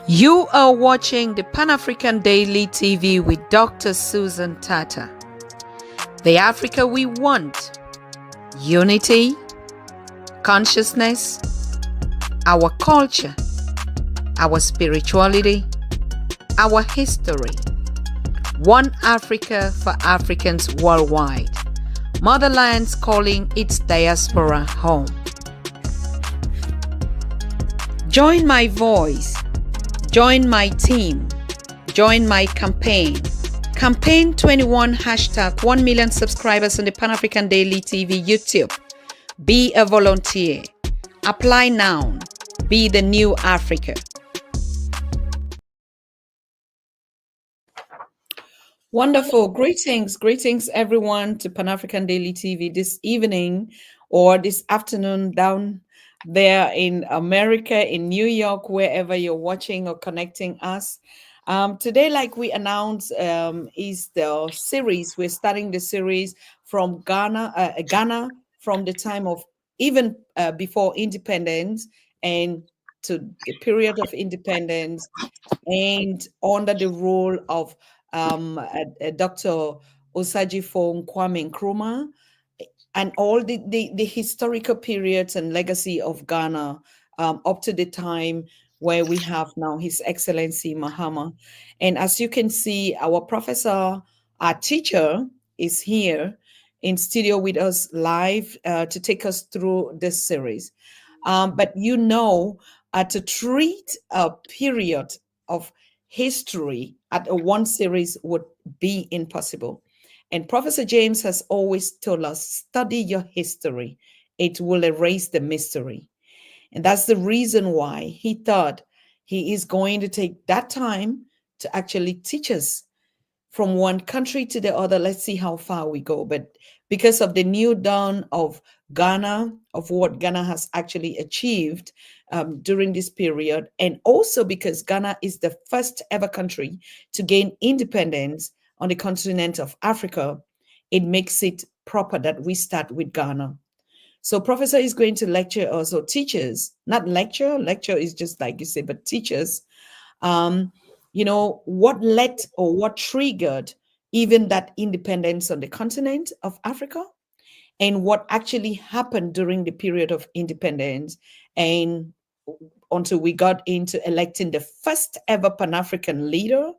You are watching the Pan-African Daily TV with Dr. Susan Tata. The Africa we want: unity, consciousness, our culture, our spirituality, our history. One Africa for Africans worldwide. Motherland's calling its diaspora home. Join my voice. Join my team. Join my campaign. Campaign 21 hashtag 1 million subscribers on the Pan-African Daily TV YouTube. Be a volunteer. Apply now. Be the new Africa. Wonderful. Greetings everyone to Pan-African Daily TV this evening or this afternoon down there in America, in New York, wherever you're watching or connecting us. Today, like we announced, is the series. We're starting the series from Ghana from the time of even before independence and to the period of independence and under the rule of Dr. Osajifo Nkwame Nkrumah, and all the historical periods and legacy of Ghana up to the time where we have now His Excellency Mahama. And as you can see, our professor, our teacher, is here in studio with us live to take us through this series. But to treat a period of history at a one series would be impossible. And Professor James has always told us, study your history. It will erase the mystery. And that's the reason why he thought he is going to take that time to actually teach us from one country to the other. Let's see how far we go. But because of the new dawn of Ghana, of what Ghana has actually achieved during this period, and also because Ghana is the first ever country to gain independence on the continent of Africa, it makes it proper that we start with Ghana. So Professor is going to lecture us, or teach us, not lecture is just like you say, but teach us, what led or what triggered even that independence on the continent of Africa, and what actually happened during the period of independence and until we got into electing the first ever Pan-African leader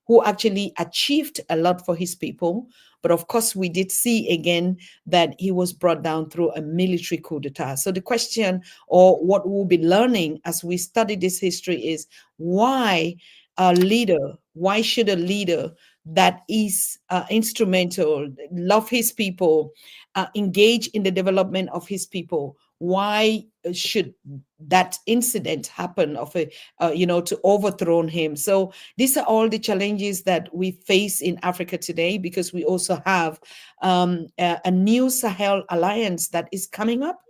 who actually achieved a lot for his people. But of course, we did see again that he was brought down through a military coup d'etat. So the question, or what we'll be learning as we study this history, is why should a leader that is instrumental, love his people, engage in the development of his people, why should that incident happen to overthrow him? So these are all the challenges that we face in Africa today, because we also have a new Sahel alliance that is coming up.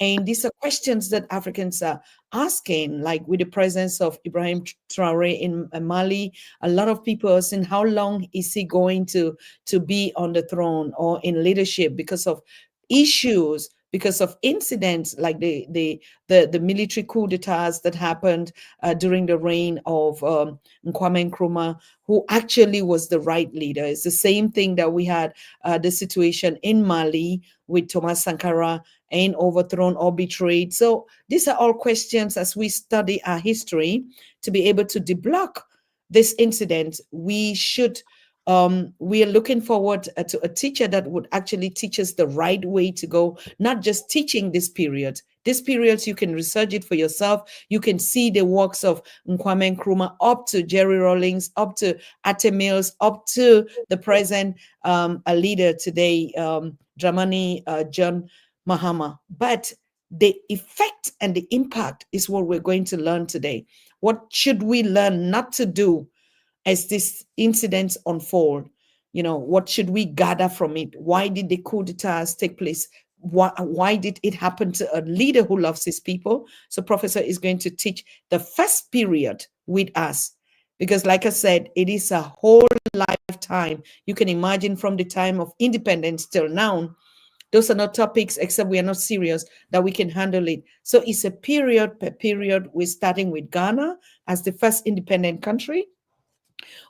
And these are questions that Africans are asking, like with the presence of Ibrahim Traoré in Mali. A lot of people are saying, how long is he going to be on the throne or in leadership, because of issues, because of incidents like the military coup d'etats that happened during the reign of Nkwame Nkrumah, who actually was the right leader. It's the same thing that we had the situation in Mali with Thomas Sankara and overthrown or betrayed. So these are all questions as we study our history to be able to deblock this incident. We are looking forward to a teacher that would actually teach us the right way to go, not just teaching this period. This period, you can research it for yourself. You can see the works of Nkwame Nkrumah up to Jerry Rawlings, up to Atte Mills, up to the present a leader today, Dramani John Mahama. But the effect and the impact is what we're going to learn today. What should we learn not to do as these incidents unfold? What should we gather from it? Why did the coup d'etats take place? Why did it happen to a leader who loves his people? So Professor is going to teach the first period with us, because like I said, it is a whole lifetime. You can imagine from the time of independence till now, those are not topics, except we are not serious, that we can handle it. So it's a period per period. We're starting with Ghana as the first independent country,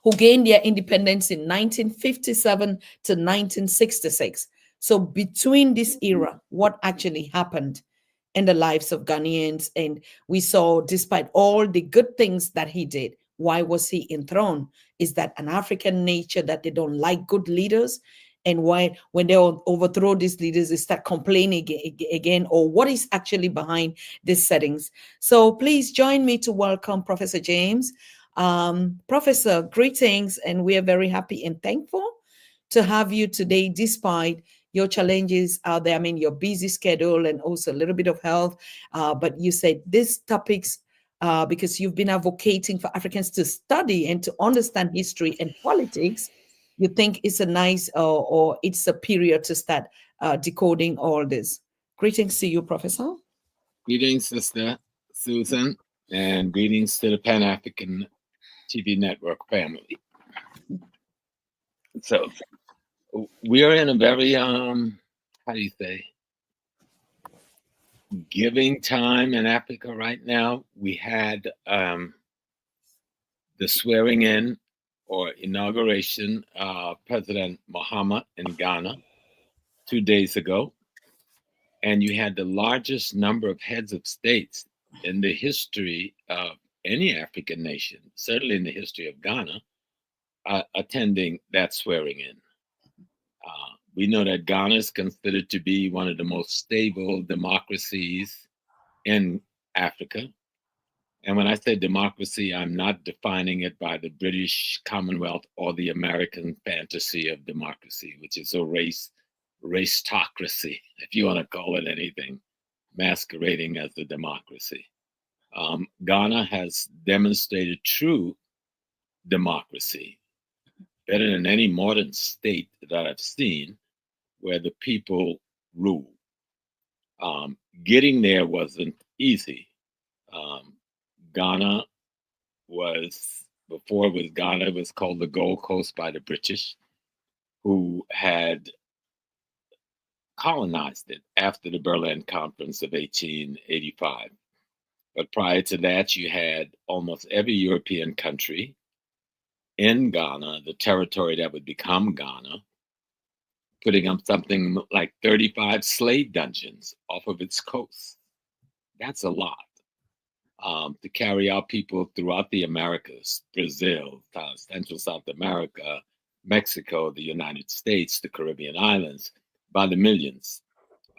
who gained their independence in 1957 to 1966. So between this era, what actually happened in the lives of Ghanaians? And we saw, despite all the good things that he did, why was he enthroned? Is that an African nature that they don't like good leaders? And why, when they overthrow these leaders, they start complaining again, or what is actually behind these settings? So please join me to welcome Professor James. Professor, greetings, and we are very happy and thankful to have you today, despite your challenges out there. I mean, your busy schedule and also a little bit of health. But you said these topics, because you've been advocating for Africans to study and to understand history and politics, you think it's a nice or it's a period to start decoding all this. Greetings to you, Professor. Greetings, Sister Susan, and greetings to the Pan-African TV network family. So we are in a very, how do you say, giving time in Africa right now. We had the swearing in or inauguration of President Mahama in Ghana 2 days ago. And you had the largest number of heads of states in the history of any African nation, certainly in the history of Ghana, attending that swearing in. We know that Ghana is considered to be one of the most stable democracies in Africa. And when I say democracy, I'm not defining it by the British Commonwealth or the American fantasy of democracy, which is a racetocracy, if you want to call it anything, masquerading as a democracy. Ghana has demonstrated true democracy, better than any modern state that I've seen, where the people rule. Getting there wasn't easy. Ghana was, before it was Ghana, it was called the Gold Coast by the British, who had colonized it after the Berlin Conference of 1885. But prior to that, you had almost every European country in Ghana, the territory that would become Ghana, putting up something like 35 slave dungeons off of its coast. That's a lot. To carry out people throughout the Americas, Brazil, Central South America, Mexico, the United States, the Caribbean islands, by the millions.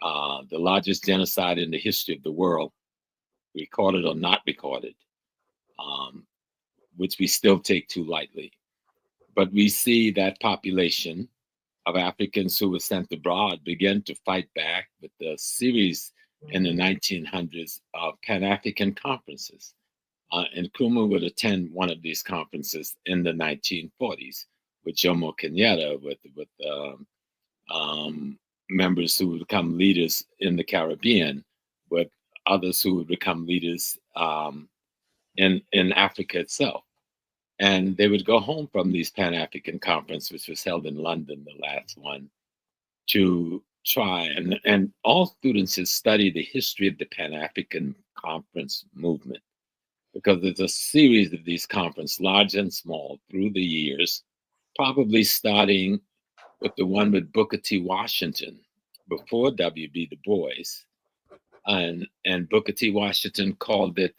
The largest genocide in the history of the world, recorded or not recorded, which we still take too lightly. But we see that population of Africans who were sent abroad began to fight back with the series in the 1900s of Pan-African conferences. And Nkrumah would attend one of these conferences in the 1940s with Jomo Kenyatta, with members who would become leaders in the Caribbean, with others who would become leaders in Africa itself. And they would go home from these Pan-African conferences, which was held in London, the last one, to try, and all students should study the history of the Pan-African Conference movement, because there's a series of these conferences, large and small, through the years, probably starting with the one with Booker T. Washington before W.B. Du Bois. And Booker T. Washington called it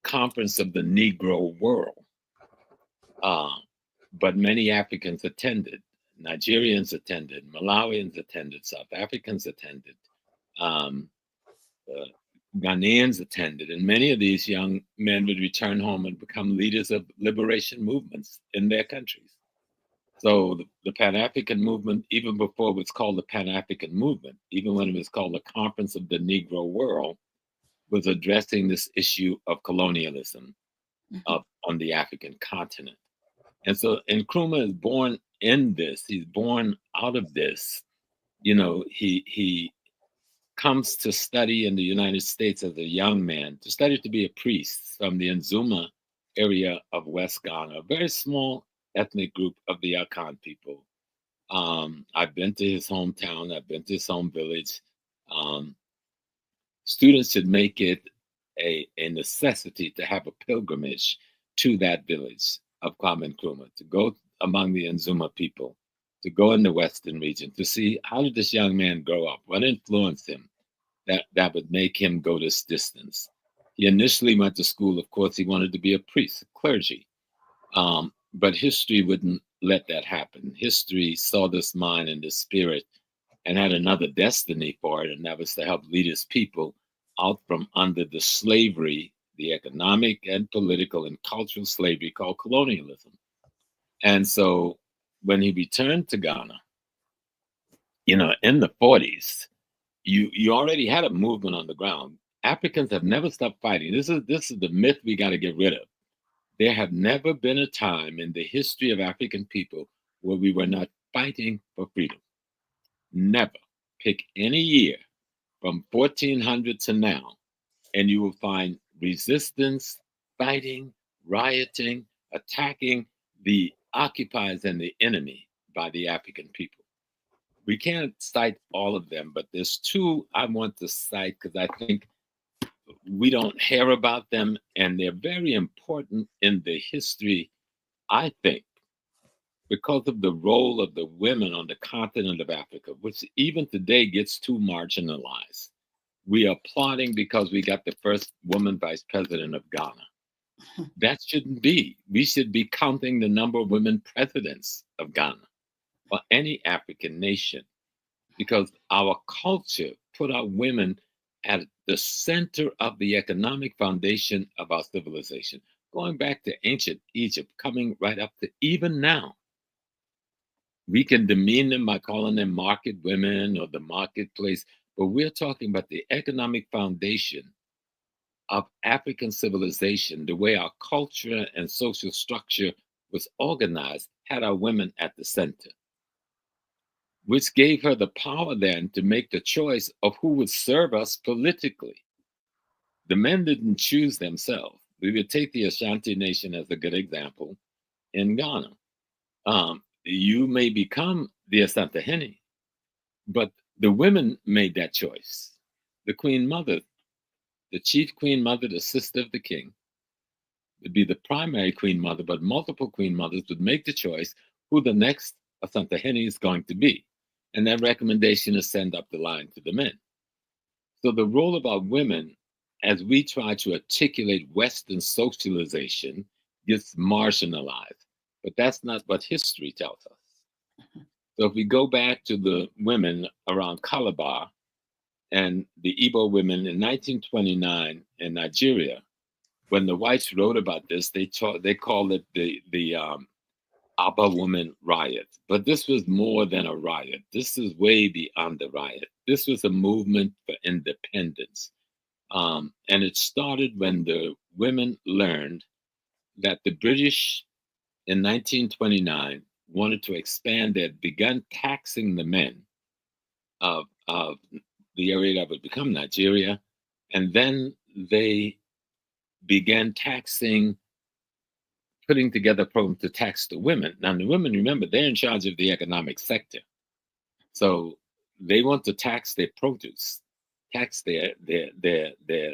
Conference of the Negro World. But many Africans attended. Nigerians attended, Malawians attended, South Africans attended, Ghanaians attended, and many of these young men would return home and become leaders of liberation movements in their countries. So the Pan-African movement, even before it was called the Pan-African movement, even when it was called the Conference of the Negro World, was addressing this issue of colonialism on the African continent. And so Nkrumah is born in this. He's born out of this. You know, he comes to study in the United States as a young man, to study to be a priest from the Nzuma area of West Ghana, a very small ethnic group of the Akan people I've been to his hometown. I've been to his home village. Um, Students should make it a necessity to have a pilgrimage to that village of Kwame Nkrumah, to go among the Nzuma people, to go in the Western region, to see how did this young man grow up? What influenced him that would make him go this distance? He initially went to school. Of course, he wanted to be a priest, a clergy. But history wouldn't let that happen. History saw this mind and this spirit and had another destiny for it, and that was to help lead his people out from under the slavery, the economic and political and cultural slavery called colonialism. And so when he returned to Ghana, in the 40s, you already had a movement on the ground. Africans have never stopped fighting. This is the myth we got to get rid of. There have never been a time in the history of African people where we were not fighting for freedom. Never. Pick any year from 1400 to now, and you will find resistance, fighting, rioting, attacking the occupiers and the enemy by the African people. We can't cite all of them, but there's two I want to cite because I think we don't hear about them, and they're very important in the history, I think, because of the role of the women on the continent of Africa, which even today gets too marginalized. We are applauding because we got the first woman vice president of Ghana. That shouldn't be. We should be counting the number of women presidents of Ghana or any African nation, because our culture put our women at the center of the economic foundation of our civilization, going back to ancient Egypt, coming right up to even now. We can demean them by calling them market women or the marketplace, but we're talking about the economic foundation of African civilization. The way our culture and social structure was organized had our women at the center, which gave her the power then to make the choice of who would serve us politically. The men didn't choose themselves. We would take the Ashanti Nation as a good example in Ghana. You may become the Asantehene, but the women made that choice. The Queen Mother, the chief Queen Mother, the sister of the king, would be the primary Queen Mother, but multiple Queen Mothers would make the choice who the next Asantehene is going to be. And that recommendation is sent up the line to the men. So the role of our women, as we try to articulate Western socialization, gets marginalized. But that's not what history tells us. So if we go back to the women around Calabar and the Igbo women in 1929 in Nigeria, when the whites wrote about this, they called it the Aba woman riot. But this was more than a riot. This is way beyond the riot. This was a movement for independence. And it started when the women learned that the British in 1929 wanted to expand. They had begun taxing the men of the area that would become Nigeria. And then they began putting together a program to tax the women. Now, the women, remember, they're in charge of the economic sector. So they want to tax their produce, tax their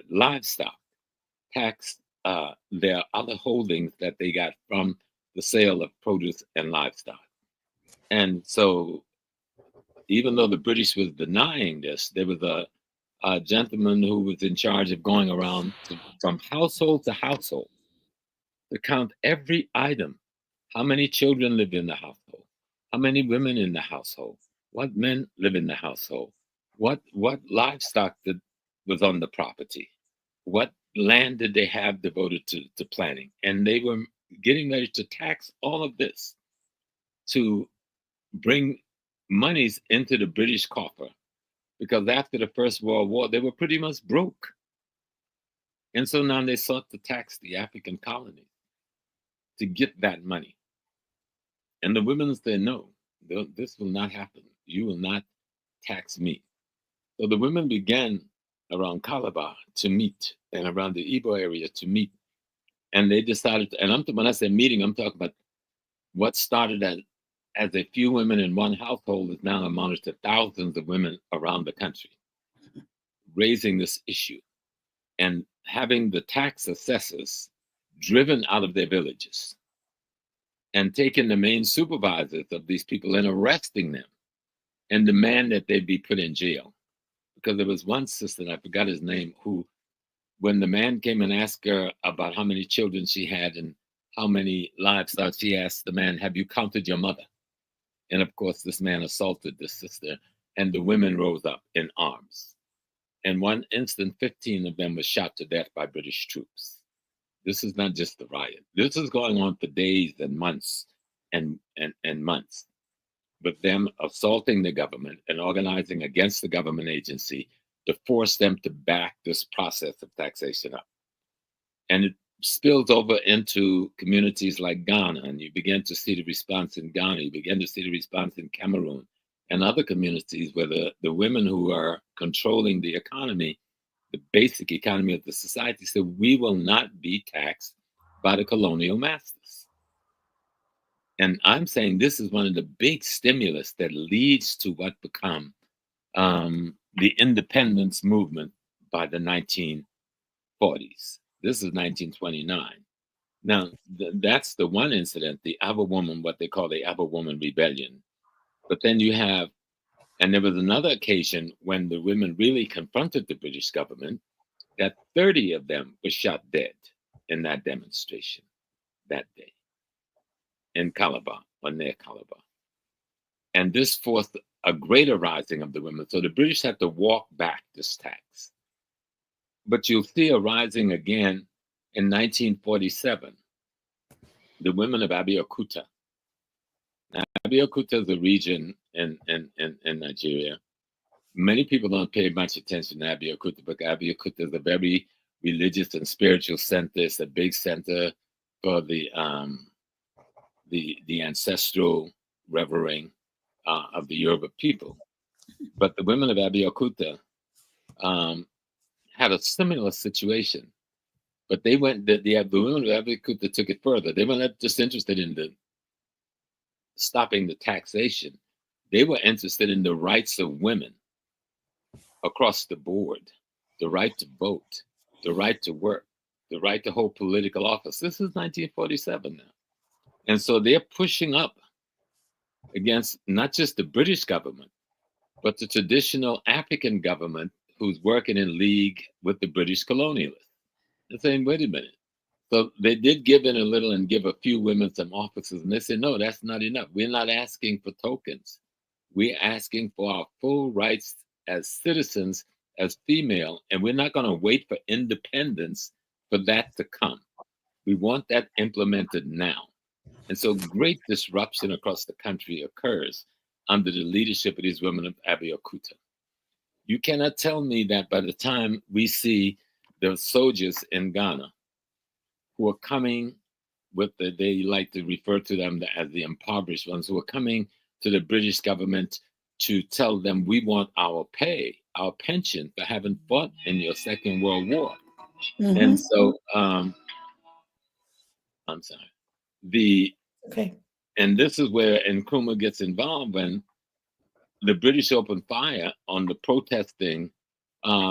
livestock, tax their other holdings that they got from the sale of produce and livestock. And so even though the British was denying this, there was a gentleman who was in charge of going around from household to household to count every item. How many children live in the household? How many women in the household? What men live in the household? What livestock was on the property? What land did they have devoted to planting? And they were getting ready to tax all of this to bring monies into the British coffer, because after the First World War, they were pretty much broke. And so now they sought to tax the African colonies to get that money. And the women said, no, this will not happen. You will not tax me. So the women began around Calabar to meet, and around the Igbo area to meet. And they decided, when I say meeting, I'm talking about what started at as a few women in one household is now amounted to thousands of women around the country, raising this issue and having the tax assessors driven out of their villages and taking the main supervisors of these people and arresting them and demand that they be put in jail. Because there was one sister, I forgot his name, who, when the man came and asked her about how many children she had and how many livestock, she asked the man, "Have you counted your mother?" And of course, this man assaulted this sister, and the women rose up in arms. In one instant, 15 of them were shot to death by British troops. This is not just the riot. This is going on for days and months and months. But them assaulting the government and organizing against the government agency to force them to back this process of taxation up. And it spills over into communities like Ghana, and you begin to see the response in Ghana, you begin to see the response in Cameroon and other communities where the women who are controlling the economy, the basic economy of the society, said, we will not be taxed by the colonial masters. And I'm saying this is one of the big stimulus that leads to what become the independence movement by the 1940s. This is 1929. Now, that's the one incident, the Aba Woman, what they call the Aba Woman Rebellion. But then you have, and there was another occasion when the women really confronted the British government, that 30 of them were shot dead in that demonstration that day in Calabar, or near Calabar. And this forced a greater rising of the women. So the British had to walk back this tax. But you'll see a rising again in 1947. The women of Abeokuta. Now, Abeokuta is a region in Nigeria. Many people don't pay much attention to Abeokuta, but Abeokuta is a very religious and spiritual center. It's a big center for the ancestral revering of the Yoruba people. But the women of Abeokuta had a similar situation. But they went, the women of Abeokuta took it further. They were not just interested in stopping the taxation. They were interested in the rights of women across the board, the right to vote, the right to work, the right to hold political office. This is 1947 now. And so they're pushing up against not just the British government, but the traditional African government who's working in league with the British colonialists. They're saying, wait a minute. So they did give in a little and give a few women some offices. And they said, no, that's not enough. We're not asking for tokens. We're asking for our full rights as citizens, as female, and we're not going to wait for independence for that to come. We want that implemented now. And so great disruption across the country occurs under the leadership of these women of Abeokuta. You cannot tell me that by the time we see the soldiers in Ghana who are coming with they like to refer to them as the impoverished ones, who are coming to the British government to tell them we want our pay, our pension for having fought in your Second World War. Mm-hmm. And so, I'm sorry. And this is where Nkrumah gets involved when the British opened fire on the protesting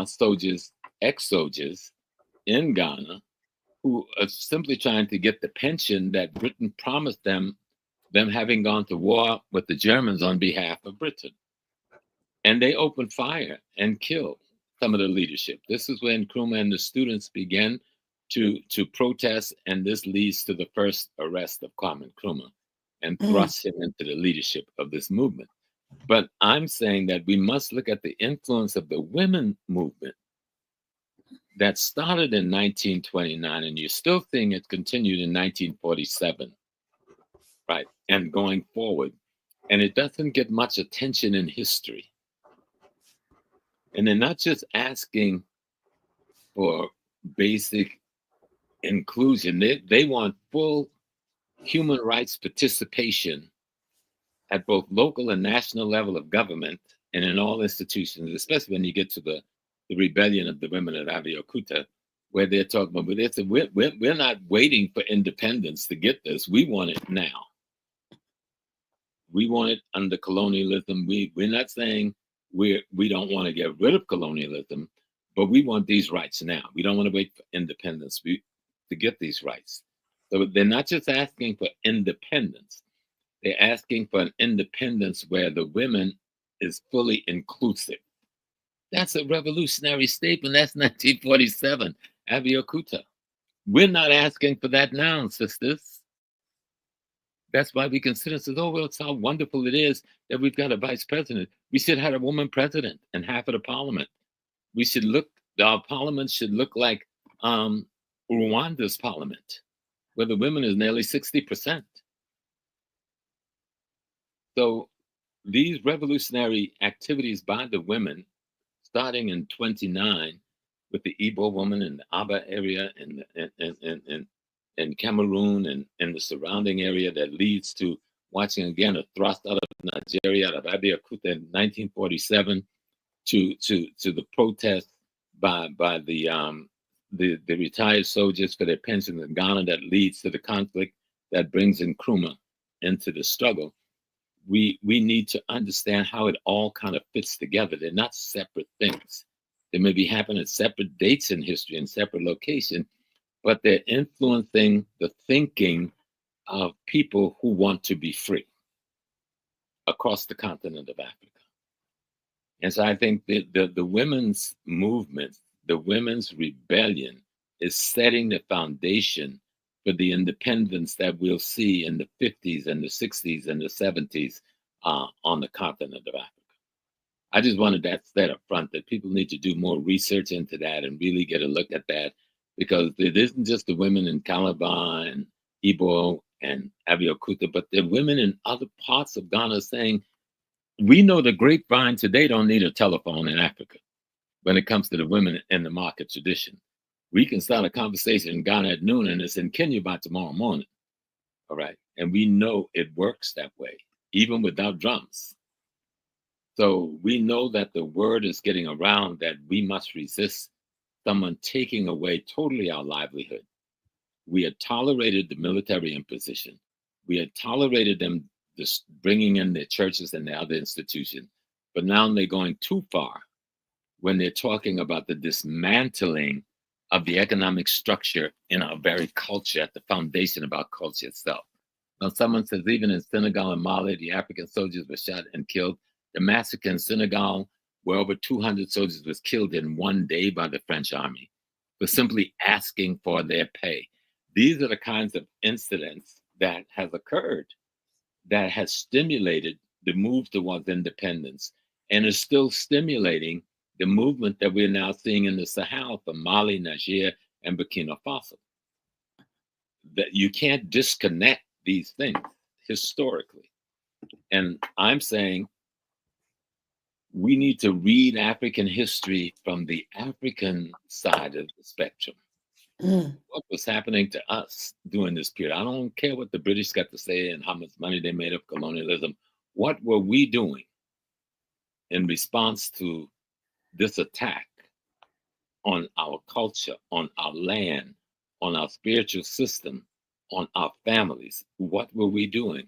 soldiers, ex-soldiers in Ghana, who are simply trying to get the pension that Britain promised them having gone to war with the Germans on behalf of Britain. And they opened fire and killed some of the leadership. This is when Nkrumah and the students began to protest, and this leads to the first arrest of Kwame Nkrumah and thrust him into the leadership of this movement. But I'm saying that we must look at the influence of the women movement that started in 1929, and you're still seeing it continued in 1947, right? And going forward. And it doesn't get much attention in history. And they're not just asking for basic inclusion. They want full human rights participation at both local and national level of government and in all institutions, especially when you get to the rebellion of the women of Abeokuta, where they're talking about, they said, we're not waiting for independence to get this. We want it now. We want it under colonialism. We're not saying we don't want to get rid of colonialism, but we want these rights now. We don't want to wait for independence to get these rights. So they're not just asking for independence. They're asking for an independence where the women is fully inclusive. That's a revolutionary statement. That's 1947, Abeokuta. We're not asking for that now, sisters. That's why we consider it, oh, well, it's how wonderful it is that we've got a vice president. We should have a woman president and half of the parliament. Our parliament should look like Rwanda's parliament, where the women is nearly 60%. So these revolutionary activities by the women, starting in 29 with the Igbo woman in the Aba area in Cameroon and in the surrounding area, that leads to watching again a thrust out of Nigeria, out of Abeokuta in 1947, to the protest by the retired soldiers for their pensions in Ghana, that leads to the conflict that brings Nkrumah into the struggle. We need to understand how it all kind of fits together. They're not separate things. They may be happening at separate dates in history and separate location, but they're influencing the thinking of people who want to be free across the continent of Africa. And so I think the women's movement, the women's rebellion, is setting the foundation for the independence that we'll see in the 50s and the 60s and the 70s on the continent of Africa. I just wanted that said up front, that people need to do more research into that and really get a look at that, because it isn't just the women in Calabar and Igbo and Abeokuta, but the women in other parts of Ghana saying, we know the grapevine today don't need a telephone in Africa when it comes to the women in the market tradition. We can start a conversation in Ghana at noon and it's in Kenya by tomorrow morning. All right. And we know it works that way, even without drums. So we know that the word is getting around that we must resist someone taking away totally our livelihood. We had tolerated the military imposition. We had tolerated them just bringing in their churches and the other institutions. But now they're going too far when they're talking about the dismantling of the economic structure in our very culture, at the foundation of our culture itself. Now, someone says even in Senegal and Mali, the African soldiers were shot and killed. The massacre in Senegal, where over 200 soldiers was killed in one day by the French army for simply asking for their pay. These are the kinds of incidents that has occurred, that has stimulated the move towards independence, and is still stimulating the movement that we're now seeing in the Sahel from Mali, Niger, and Burkina Faso. That you can't disconnect these things historically. And I'm saying we need to read African history from the African side of the spectrum. What was happening to us during this period? I don't care what the British got to say and how much money they made of colonialism. What were we doing in response to this attack on our culture, on our land, on our spiritual system, on our families? What were we doing?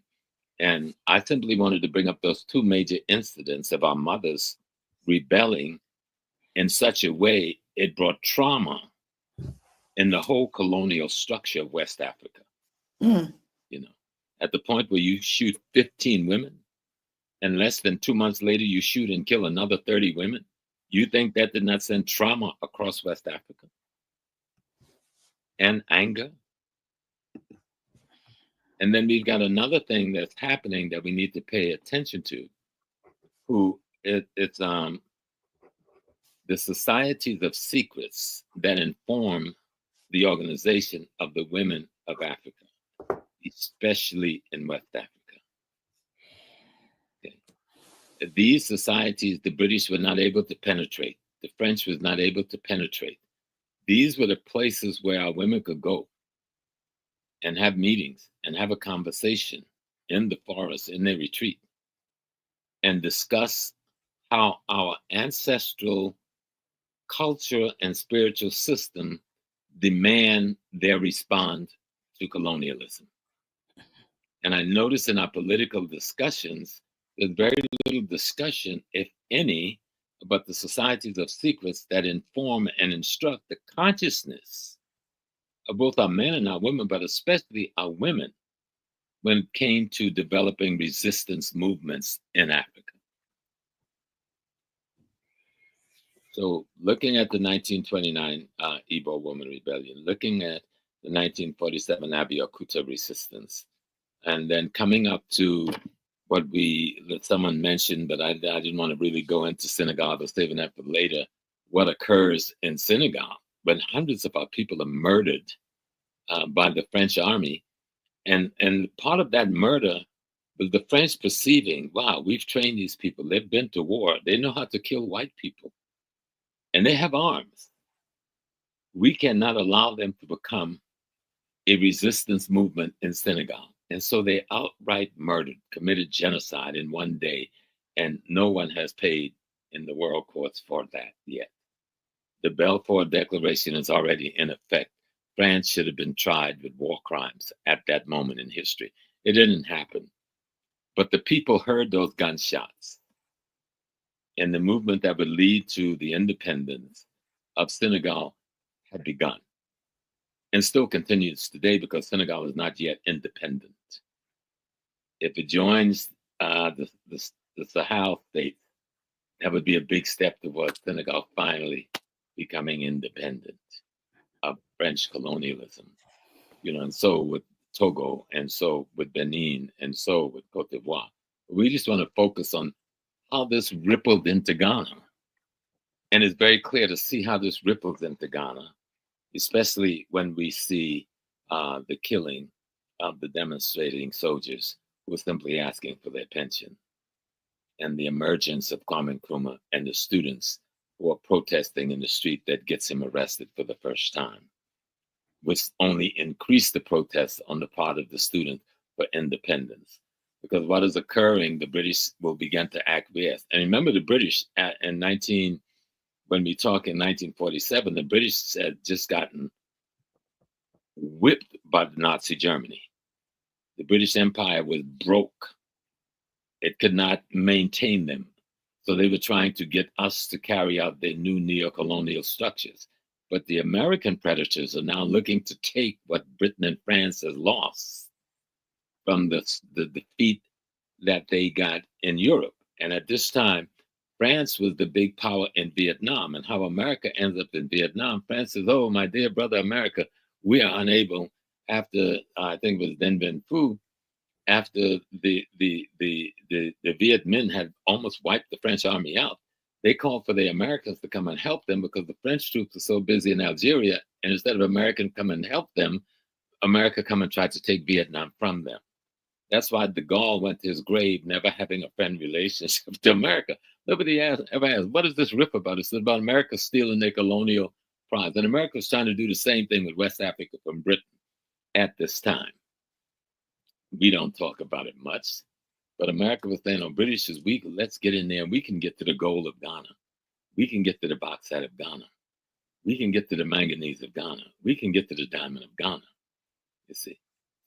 And I simply wanted to bring up those two major incidents of our mothers rebelling in such a way it brought trauma in the whole colonial structure of West Africa. You know, at the point where you shoot 15 women and less than 2 months later you shoot and kill another 30 women, you think that did not send trauma across West Africa? And anger? And then we've got another thing that's happening that we need to pay attention to. It's the societies of secrets that inform the organization of the women of Africa, especially in West Africa. Okay. These societies, the British were not able to penetrate. The French was not able to penetrate. These were the places where our women could go and have meetings and have a conversation in the forest, in their retreat, and discuss how our ancestral culture and spiritual system demand their response to colonialism. And I notice in our political discussions, there's very little discussion, if any, about the societies of secrets that inform and instruct the consciousness of both our men and our women, but especially our women, when it came to developing resistance movements in Africa. So looking at the 1929 Igbo Woman Rebellion, looking at the 1947 Abeokuta resistance, and then coming up to what someone mentioned, but I didn't want to really go into Senegal. I was saving that for later. What occurs in Senegal when hundreds of our people are murdered by the French army, and part of that murder was the French perceiving, wow, we've trained these people. They've been to war. They know how to kill white people, and they have arms. We cannot allow them to become a resistance movement in Senegal. And so they outright murdered, committed genocide in one day, and no one has paid in the world courts for that yet. The Balfour Declaration is already in effect. France should have been tried with war crimes at that moment in history. It didn't happen. But the people heard those gunshots, and the movement that would lead to the independence of Senegal had begun, and still continues today because Senegal is not yet independent. If it joins the Sahel states, that would be a big step towards Senegal finally becoming independent of French colonialism. And so with Togo, and so with Benin, and so with Cote d'Ivoire. We just want to focus on how this rippled into Ghana. And it's very clear to see how this ripples into Ghana, especially when we see the killing of the demonstrating soldiers who were simply asking for their pension, and the emergence of Kwame Nkrumah and the students who are protesting in the street that gets him arrested for the first time, which only increased the protests on the part of the students for independence. Because what is occurring, the British will begin to acquiesce. And remember, the British when we talk in 1947, the British had just gotten whipped by the Nazi Germany. The British Empire was broke. It could not maintain them. So they were trying to get us to carry out their new neocolonial structures. But the American predators are now looking to take what Britain and France has lost from the defeat that they got in Europe. And at this time, France was the big power in Vietnam, and how America ends up in Vietnam. France says, oh, my dear brother America, we are unable, after, I think it was Dien Bien Phu, after the Viet Minh had almost wiped the French army out, they called for the Americans to come and help them because the French troops were so busy in Algeria, and instead of Americans come and help them, America come and tried to take Vietnam from them. That's why de Gaulle went to his grave never having a friend relationship to America. Nobody ever asked, what is this riff about? It's about America stealing their colonial prize. And America was trying to do the same thing with West Africa from Britain at this time. We don't talk about it much, but America was saying, oh, British is weak. Let's get in there. We can get to the gold of Ghana. We can get to the bauxite of Ghana. We can get to the manganese of Ghana. We can get to the diamond of Ghana, you see.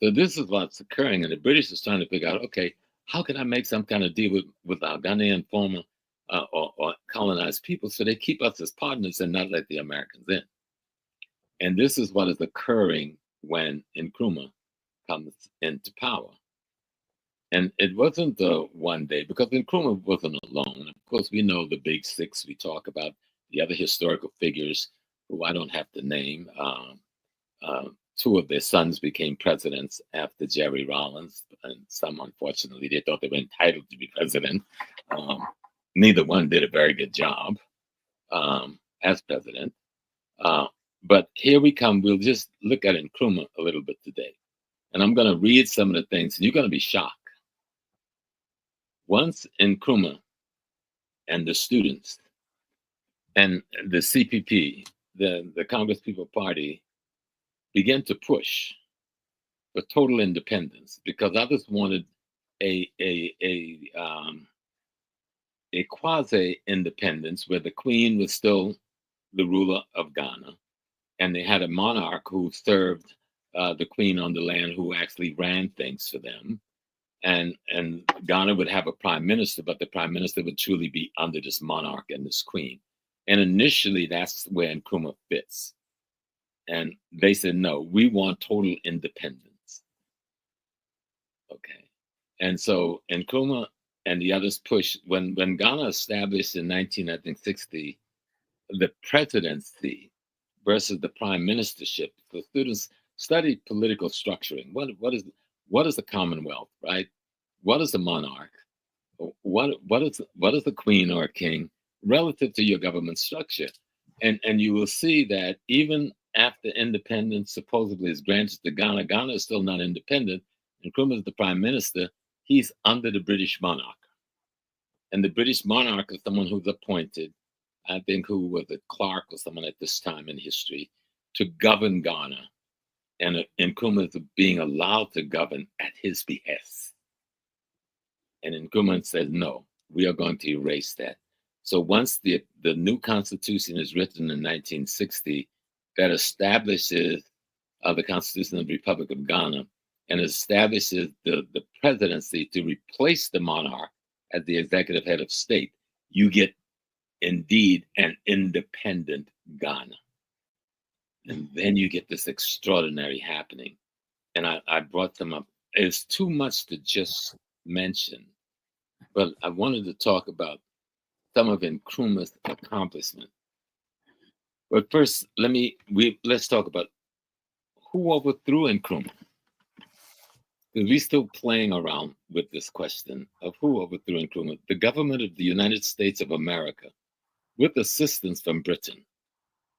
So this is what's occurring, and the British is trying to figure out, okay, how can I make some kind of deal with our Ghanaian former or colonized people so they keep us as partners and not let the Americans in? And this is what is occurring when Nkrumah comes into power. And it wasn't one day, because Nkrumah wasn't alone. Of course, we know the big six. We talk about the other historical figures who I don't have to name. Two of their sons became presidents after Jerry Rawlings, and some, unfortunately, they thought they were entitled to be president. Neither one did a very good job as president. But here we come. We'll just look at Nkrumah a little bit today. And I'm going to read some of the things, and you're going to be shocked. Once Nkrumah and the students and the CPP, the Congress People Party, began to push for total independence, because others wanted a quasi-independence where the Queen was still the ruler of Ghana, and they had a monarch who served the Queen on the land, who actually ran things for them. and Ghana would have a prime minister, but the prime minister would truly be under this monarch and this queen. And initially, that's where Nkrumah fits. And they said, no, we want total independence. Okay. And so Nkrumah and the others pushed, when Ghana established in 1960, the presidency versus the prime ministership. So students study political structuring. What is the Commonwealth, right? What is the monarch? What is the queen or king relative to your government structure? And you will see that even after independence supposedly is granted to Ghana, Ghana is still not independent. And Nkrumah is the prime minister. He's under the British monarch. And the British monarch is someone who's appointed, I think, who was a Clark or someone at this time in history, to govern Ghana. And Nkrumah is being allowed to govern at his behest. And Nkrumah said, no, we are going to erase that. So once the new constitution is written in 1960, that establishes the Constitution of the Republic of Ghana and establishes the presidency to replace the monarch as the executive head of state, you get indeed an independent Ghana. And then you get this extraordinary happening. And I brought them up. It's too much to just mention, but I wanted to talk about some of Nkrumah's accomplishments. But first, let's talk about who overthrew Nkrumah. Because we're still playing around with this question of who overthrew Nkrumah. The government of the United States of America, with assistance from Britain,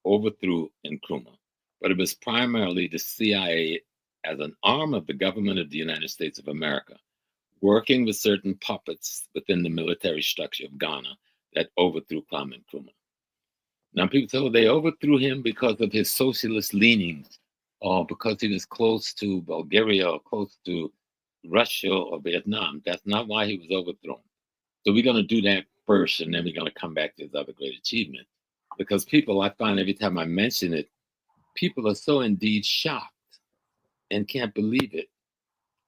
overthrew Nkrumah. But it was primarily the CIA as an arm of the government of the United States of America, working with certain puppets within the military structure of Ghana that overthrew Kwame Nkrumah. Now people say, well, they overthrew him because of his socialist leanings, or because he was close to Bulgaria or close to Russia or Vietnam. That's not why he was overthrown. So we're going to do that first, and then we're going to come back to his other great achievement. Because people, I find every time I mention it, people are so indeed shocked and can't believe it.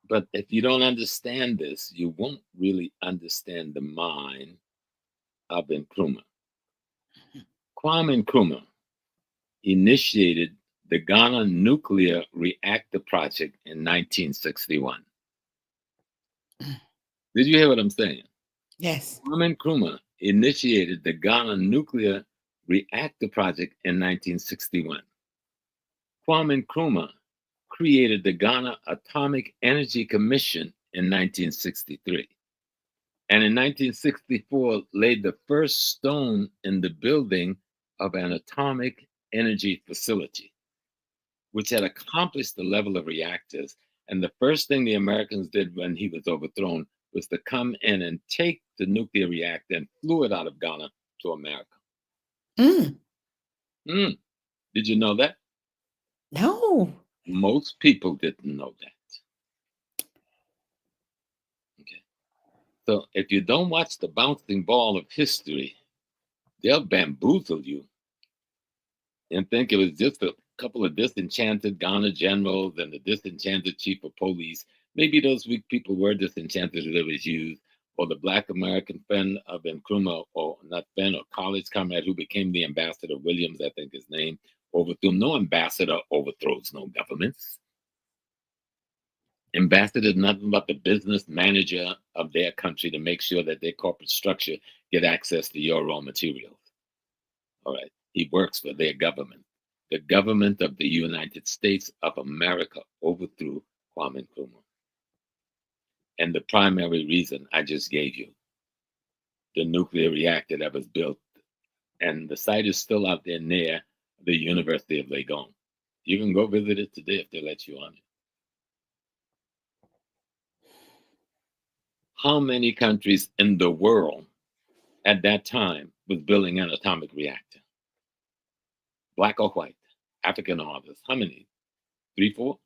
But if you don't understand this, you won't really understand the mind of Nkrumah. Kwame Nkrumah initiated the Ghana nuclear reactor project in 1961. Did you hear what I'm saying? Yes. Kwame Nkrumah initiated the Ghana nuclear reactor project in 1961. Kwame Nkrumah created the Ghana Atomic Energy Commission in 1963. And in 1964, laid the first stone in the building of an atomic energy facility, which had accomplished the level of reactors. And the first thing the Americans did when he was overthrown was to come in and take the nuclear reactor and flew it out of Ghana to America. Did you know that? No. Most people didn't know that. Okay. So if you don't watch the bouncing ball of history, they'll bamboozle you and think it was just a couple of disenchanted Ghana generals and the disenchanted chief of police. Maybe those weak people were disenchanted as it was used, or the Black American friend of Nkrumah, or not friend, or college comrade who became the ambassador, Williams, I think his name, overthrew. No ambassador overthrows no governments. Ambassador is nothing but the business manager of their country to make sure that their corporate structure get access to your raw materials. All right. He works for their government. The government of the United States of America overthrew Kwame Nkrumah. And the primary reason I just gave you, the nuclear reactor that was built, and the site is still out there near the University of Legon. You can go visit it today if they let you on it. How many countries in the world at that time was building an atomic reactor? Black or white, African or others? How many? 3, 4?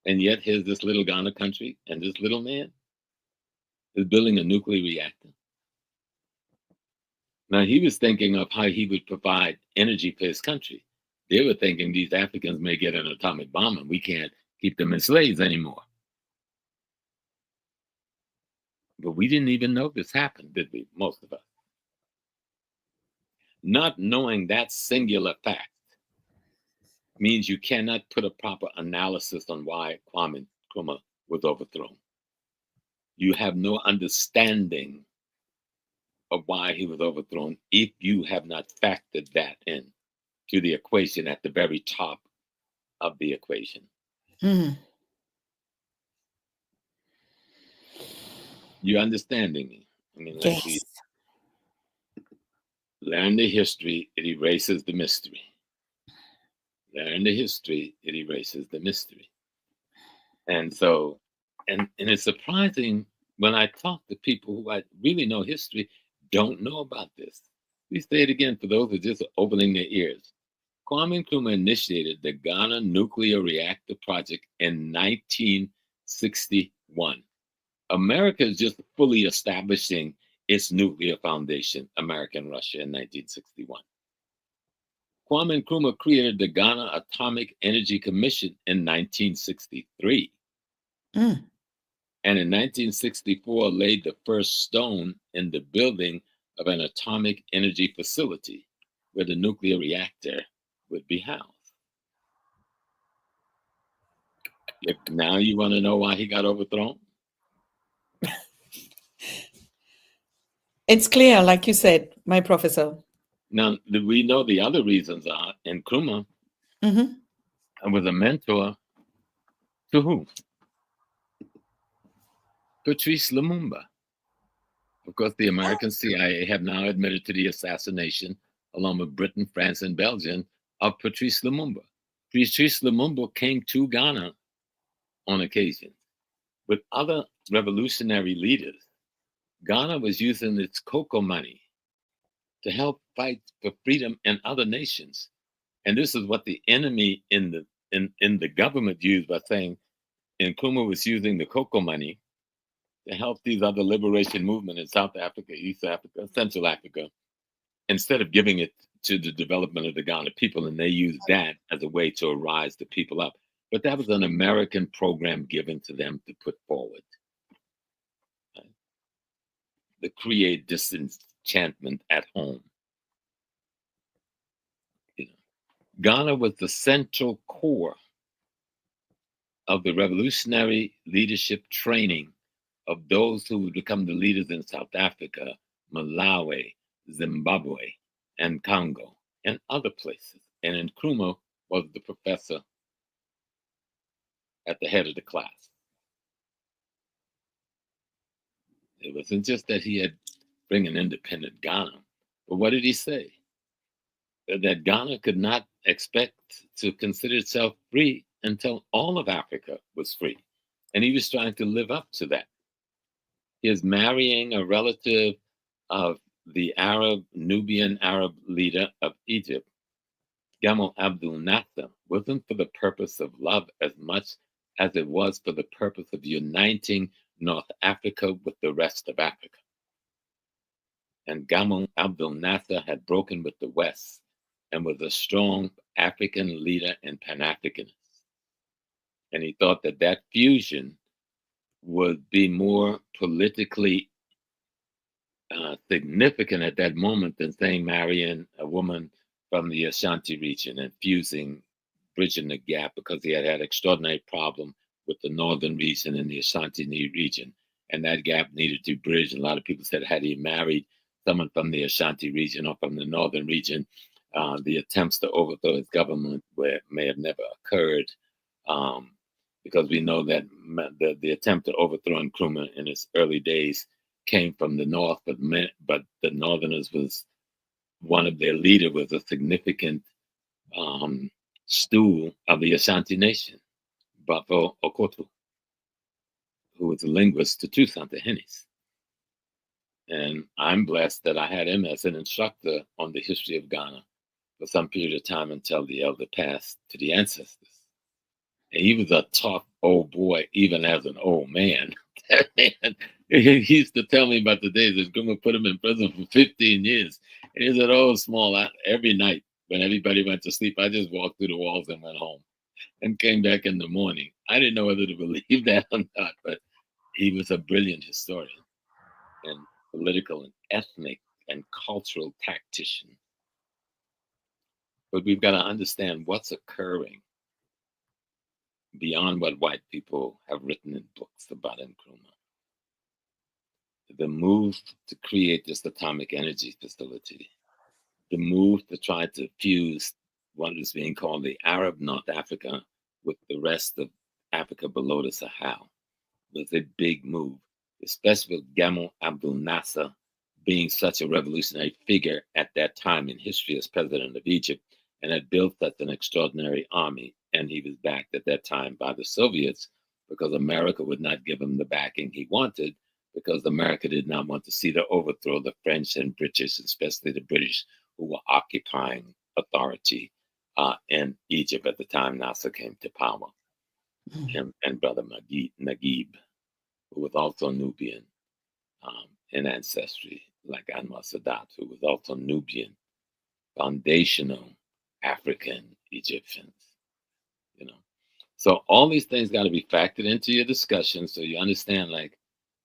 And yet here's this little Ghana country, and this little man is building a nuclear reactor. Now he was thinking of how he would provide energy for his country. They were thinking these Africans may get an atomic bomb and we can't keep them as slaves anymore. But we didn't even know this happened, did we? Most of us. Not knowing that singular fact means you cannot put a proper analysis on why Kwame Nkrumah was overthrown. You have no understanding of why he was overthrown if you have not factored that in to the equation at the very top of the equation. Mm. You understanding me? I mean, like Yes. learn the history, it erases the mystery. Learn the history, it erases the mystery. And so, and it's surprising when I talk to people who I really know history, don't know about this. We say it again for those who are just opening their ears. Kwame Nkrumah initiated the Ghana nuclear reactor project in 1961. America is just fully establishing its nuclear foundation, America and Russia, in 1961. Kwame Nkrumah created the Ghana Atomic Energy Commission in 1963. Mm. And in 1964 laid the first stone in the building of an atomic energy facility where the nuclear reactor would be housed. If now you want to know why he got overthrown? It's clear, like you said, my professor. Now, we know the other reasons are Nkrumah was a mentor to who? Patrice Lumumba. Of course, the American CIA have now admitted to the assassination, along with Britain, France, and Belgium, of Patrice Lumumba. Patrice Lumumba came to Ghana on occasion with other revolutionary leaders. Ghana was using its cocoa money to help fight for freedom in other nations. And this is what the enemy in the government used by saying Nkrumah was using the cocoa money to help these other liberation movements in South Africa, East Africa, Central Africa, instead of giving it to the development of the Ghana people. And they used that as a way to arise the people up. But that was an American program given to them to put forward, right? To create disenchantment at home. You know, Ghana was the central core of the revolutionary leadership training of those who would become the leaders in South Africa, Malawi, Zimbabwe, and Congo, and other places. And Nkrumah was the professor at the head of the class. It wasn't just that he had bring an independent Ghana, but what did he say? That Ghana could not expect to consider itself free until all of Africa was free. And he was trying to live up to that. He is marrying a relative of the Nubian Arab leader of Egypt, Gamal Abdel Nasser, wasn't for the purpose of love as much as it was for the purpose of uniting North Africa with the rest of Africa. And Gamal Abdel Nasser had broken with the West and was a strong African leader and Pan-Africanist. And he thought that that fusion would be more politically significant at that moment than saying marrying a woman from the Ashanti region and bridging the gap, because he had extraordinary problem with the northern region and the Ashanti region. And that gap needed to be bridged. And a lot of people said, had he married someone from the Ashanti region or from the northern region, the attempts to overthrow his government may have never occurred, because we know that the attempt to overthrow Nkrumah in his early days came from the north, but the Northerners one of their leaders was a significant stool of the Ashanti nation, Bafo Okoto, who was a linguist to Toussaint-Hennes. And I'm blessed that I had him as an instructor on the history of Ghana for some period of time until the elder passed to the ancestors. And he was a tough old boy, even as an old man. He used to tell me about the days that Nkrumah put him in prison for 15 years. And he said, "Oh, Small, every night when everybody went to sleep, I just walked through the walls and went home and came back in the morning." I didn't know whether to believe that or not, but he was a brilliant historian. and political and ethnic and cultural tactician. But we've got to understand what's occurring beyond what white people have written in books about Nkrumah. The move to create this atomic energy facility, the move to try to fuse what is being called the Arab North Africa with the rest of Africa below the Sahel was a big move, especially with Gamal Abdel Nasser being such a revolutionary figure at that time in history as president of Egypt and had built such an extraordinary army. And he was backed at that time by the Soviets because America would not give him the backing he wanted, because America did not want to see the overthrow of the French and British, especially the British, who were occupying authority in Egypt at the time Nasser came to power. Him and brother Naguib, who was also Nubian in ancestry, like Anwar Sadat, who was also Nubian, foundational African Egyptians, you know. So all these things got to be factored into your discussion so you understand, like,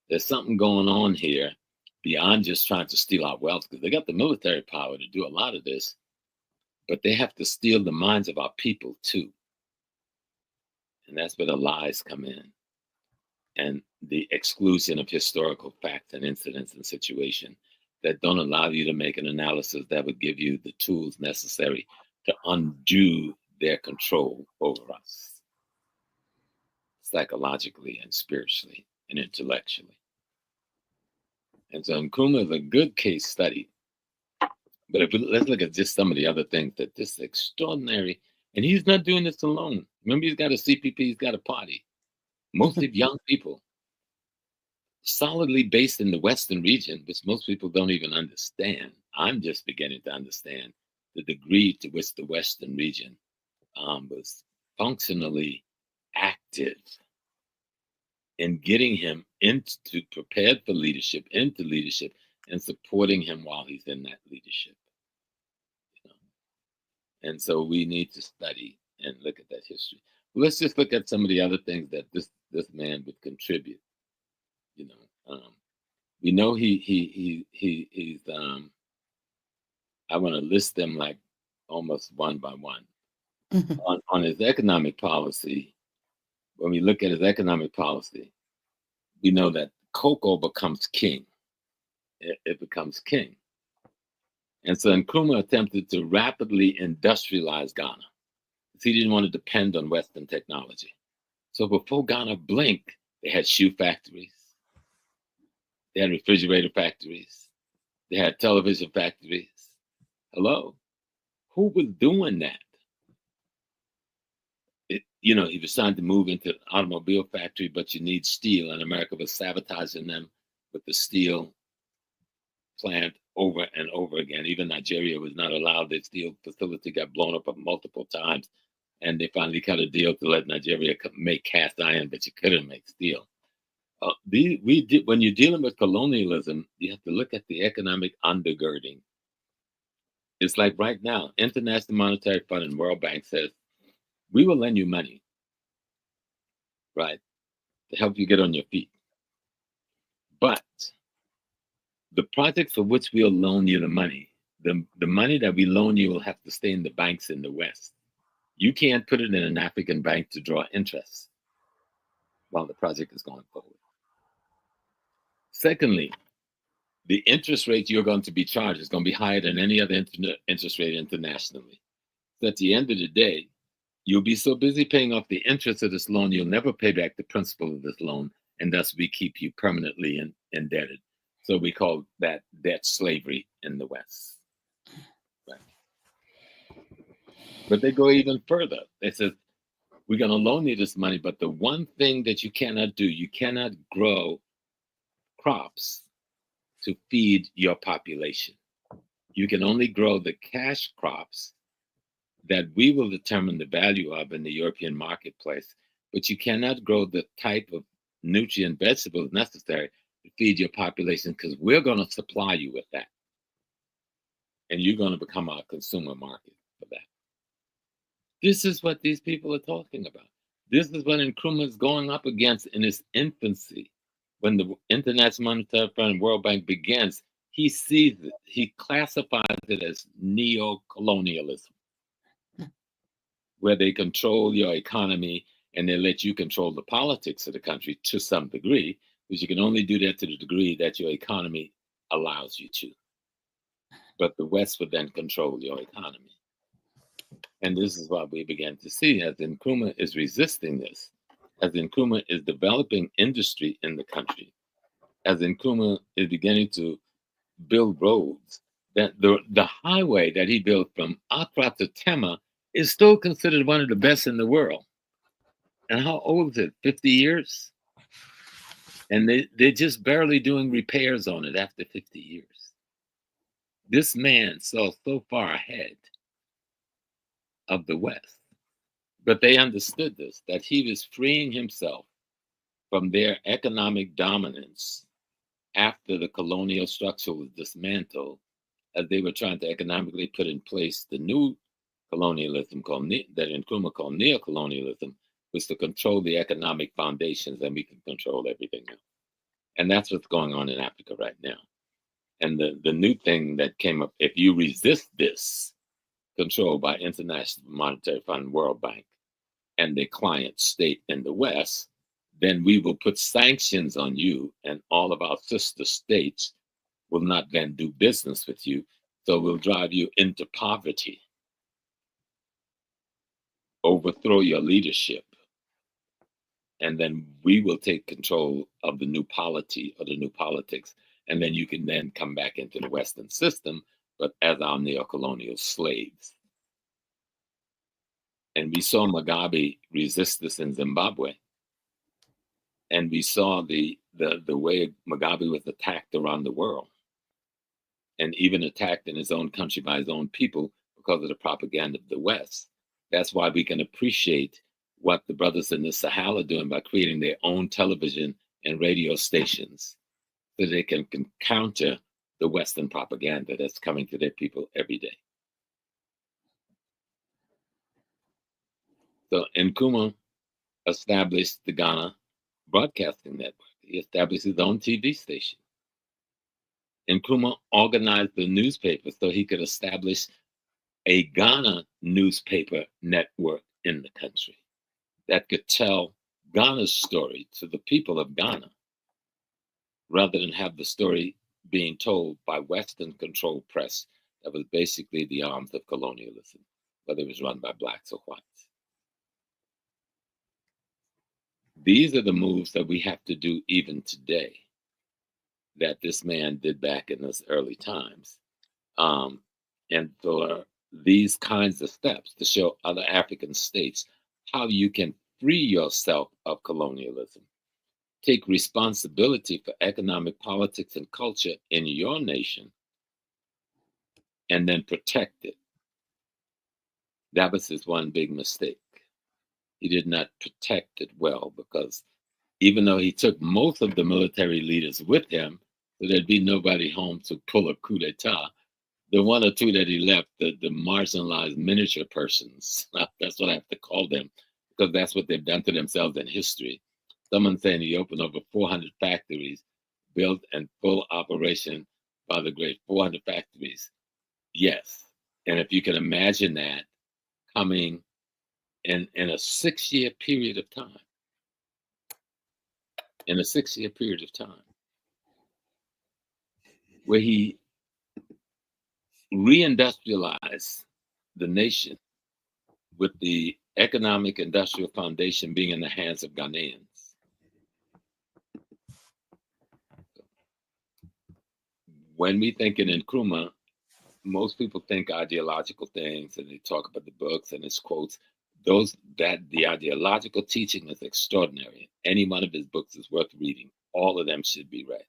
there's something going on here beyond just trying to steal our wealth, because they got the military power to do a lot of this, but they have to steal the minds of our people too. And that's where the lies come in, and the exclusion of historical facts and incidents and situations that don't allow you to make an analysis that would give you the tools necessary to undo their control over us, psychologically and spiritually and intellectually. And so Nkrumah is a good case study. But let's look at just some of the other things that this extraordinary, and he's not doing this alone. Remember, he's got a CPP, he's got a party, mostly young people, solidly based in the Western region, which most people don't even understand. I'm just beginning to understand the degree to which the Western region was functionally active in getting him into prepared for leadership, into leadership, and supporting him while he's in that leadership. You know? And so we need to study and look at that history. Let's just look at some of the other things that this man would contribute. You know, we know he's I want to list them like almost one by one. On his economic policy, when we look at his economic policy, we know that cocoa becomes king. It becomes king. And so Nkrumah attempted to rapidly industrialize Ghana. He didn't want to depend on Western technology. So before Ghana blinked, they had shoe factories, they had refrigerator factories, they had television factories. Hello? Who was doing that? You know, he was trying to move into an automobile factory, but you need steel, and America was sabotaging them with the steel plant over and over again. Even Nigeria was not allowed. The steel facility got blown up multiple times, and they finally cut a deal to let Nigeria make cast iron, but you couldn't make steel. When you're dealing with colonialism, you have to look at the economic undergirding. It's like right now, International Monetary Fund and World Bank says, we will lend you money, right, to help you get on your feet. But the project for which we'll loan you the money, the money that we loan you will have to stay in the banks in the West. You can't put it in an African bank to draw interest while the project is going forward. Secondly, the interest rate you're going to be charged is going to be higher than any other interest rate internationally. So at the end of the day, you'll be so busy paying off the interest of this loan, you'll never pay back the principal of this loan, and thus we keep you permanently indebted. So we call that debt slavery in the West. Right. But they go even further. They said, we're going to loan you this money, but the one thing that you cannot do, you cannot grow crops to feed your population. You can only grow the cash crops that we will determine the value of in the European marketplace, but you cannot grow the type of nutrient vegetables necessary to feed your population, because we're going to supply you with that. And you're going to become our consumer market for that. This is what these people are talking about. This is what Nkrumah is going up against in his infancy. when the International Monetary Fund and World Bank begins, he sees it, he classifies it as neocolonialism, where they control your economy and they let you control the politics of the country to some degree, because you can only do that to the degree that your economy allows you to. But the West would then control your economy. And this is what we began to see as Nkrumah is resisting this, as Nkrumah is developing industry in the country, as Nkrumah is beginning to build roads, that the highway that he built from Accra to Tema is still considered one of the best in the world. And how old is it? 50 years? And they're just barely doing repairs on it after 50 years. This man saw so far ahead of the West. But they understood this, that he was freeing himself from their economic dominance after the colonial structure was dismantled, as they were trying to economically put in place the new colonialism that Nkrumah called neocolonialism, was to control the economic foundations, and we can control everything else. And that's what's going on in Africa right now. And the new thing that came up, if you resist this control by International Monetary Fund, World Bank, and the client state in the West, then we will put sanctions on you, and all of our sister states will not then do business with you. So we'll drive you into poverty, overthrow your leadership, and then we will take control of the new polity or the new politics. And then you can then come back into the Western system, but as our neocolonial slaves. And we saw Mugabe resist this in Zimbabwe. And we saw the way Mugabe was attacked around the world, and even attacked in his own country by his own people because of the propaganda of the West. That's why we can appreciate what the brothers in the Sahel are doing by creating their own television and radio stations, so they can counter the Western propaganda that's coming to their people every day. So Nkrumah established the Ghana Broadcasting Network. He established his own TV station. Nkrumah organized the newspaper so he could establish a Ghana newspaper network in the country that could tell Ghana's story to the people of Ghana, rather than have the story being told by Western controlled press that was basically the arms of colonialism, whether it was run by blacks or whites. These are the moves that we have to do even today, that this man did back in those early times. And for these kinds of steps to show other African states how you can free yourself of colonialism, take responsibility for economic, politics, and culture in your nation, and then protect it. That was his one big mistake. He did not protect it well, because even though he took most of the military leaders with him, so there'd be nobody home to pull a coup d'etat, the one or two that he left, the marginalized miniature persons, that's what I have to call them, because that's what they've done to themselves in history. Someone's saying he opened over 400 factories, built and full operation by the great 400 factories. Yes. And if you can imagine that coming in a 6-year period of time, where he reindustrialized the nation with the economic industrial foundation being in the hands of Ghanaians. When we think in Nkrumah, most people think ideological things, and they talk about the books and his quotes. The ideological teaching is extraordinary. Any one of his books is worth reading. All of them should be read.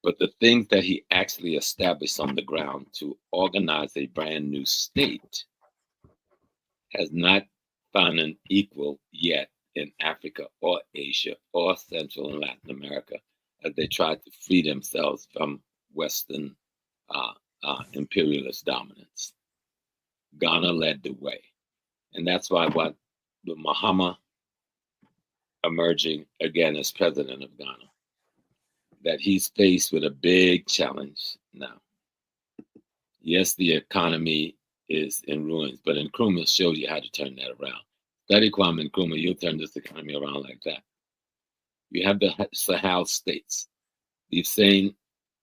But the things that he actually established on the ground to organize a brand new state has not found an equal yet in Africa or Asia or Central and Latin America, as they tried to free themselves from Western imperialist dominance. Ghana led the way. And that's why what the Mahama emerging again as president of Ghana, that he's faced with a big challenge now. Yes, the economy is in ruins, but Nkrumah showed you how to turn that around. Study Kwame Nkrumah, you'll turn this economy around like that. You have the Sahel states. We've seen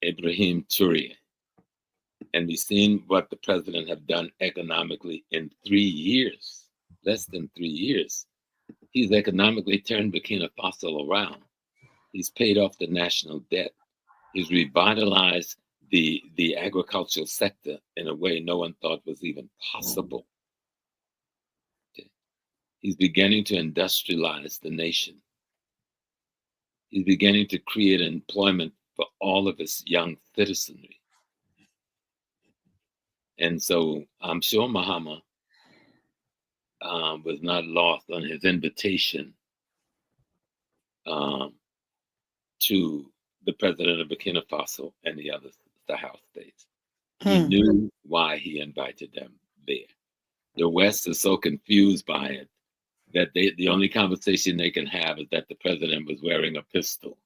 Ibrahim Touré, and we've seen what the president have done economically in 3 years, less than 3 years. He's economically turned Burkina Faso around. He's paid off the national debt. He's revitalized the agricultural sector in a way no one thought was even possible. Okay. He's beginning to industrialize the nation. He's beginning to create employment for all of his young citizenry. And so I'm sure Mahama was not lost on his invitation to the president of Burkina Faso and the other Sahel states. He knew why he invited them there. The West is so confused by it that the only conversation they can have is that the president was wearing a pistol.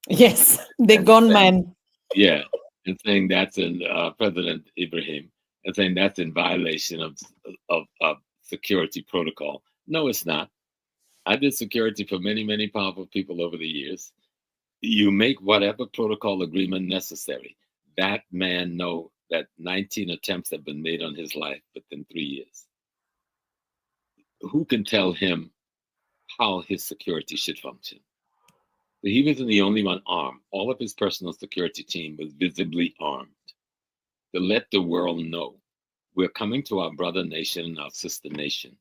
Yes, the gunman. Yeah, and saying that's in President Ibrahim, and saying that's in violation of security protocol. No, it's not. I did security for many, many powerful people over the years. You make whatever protocol agreement necessary. That man know that 19 attempts have been made on his life within 3 years. Who can tell him how his security should function? But he wasn't the only one armed. All of his personal security team was visibly armed to let the world know we're coming to our brother nation and our sister nation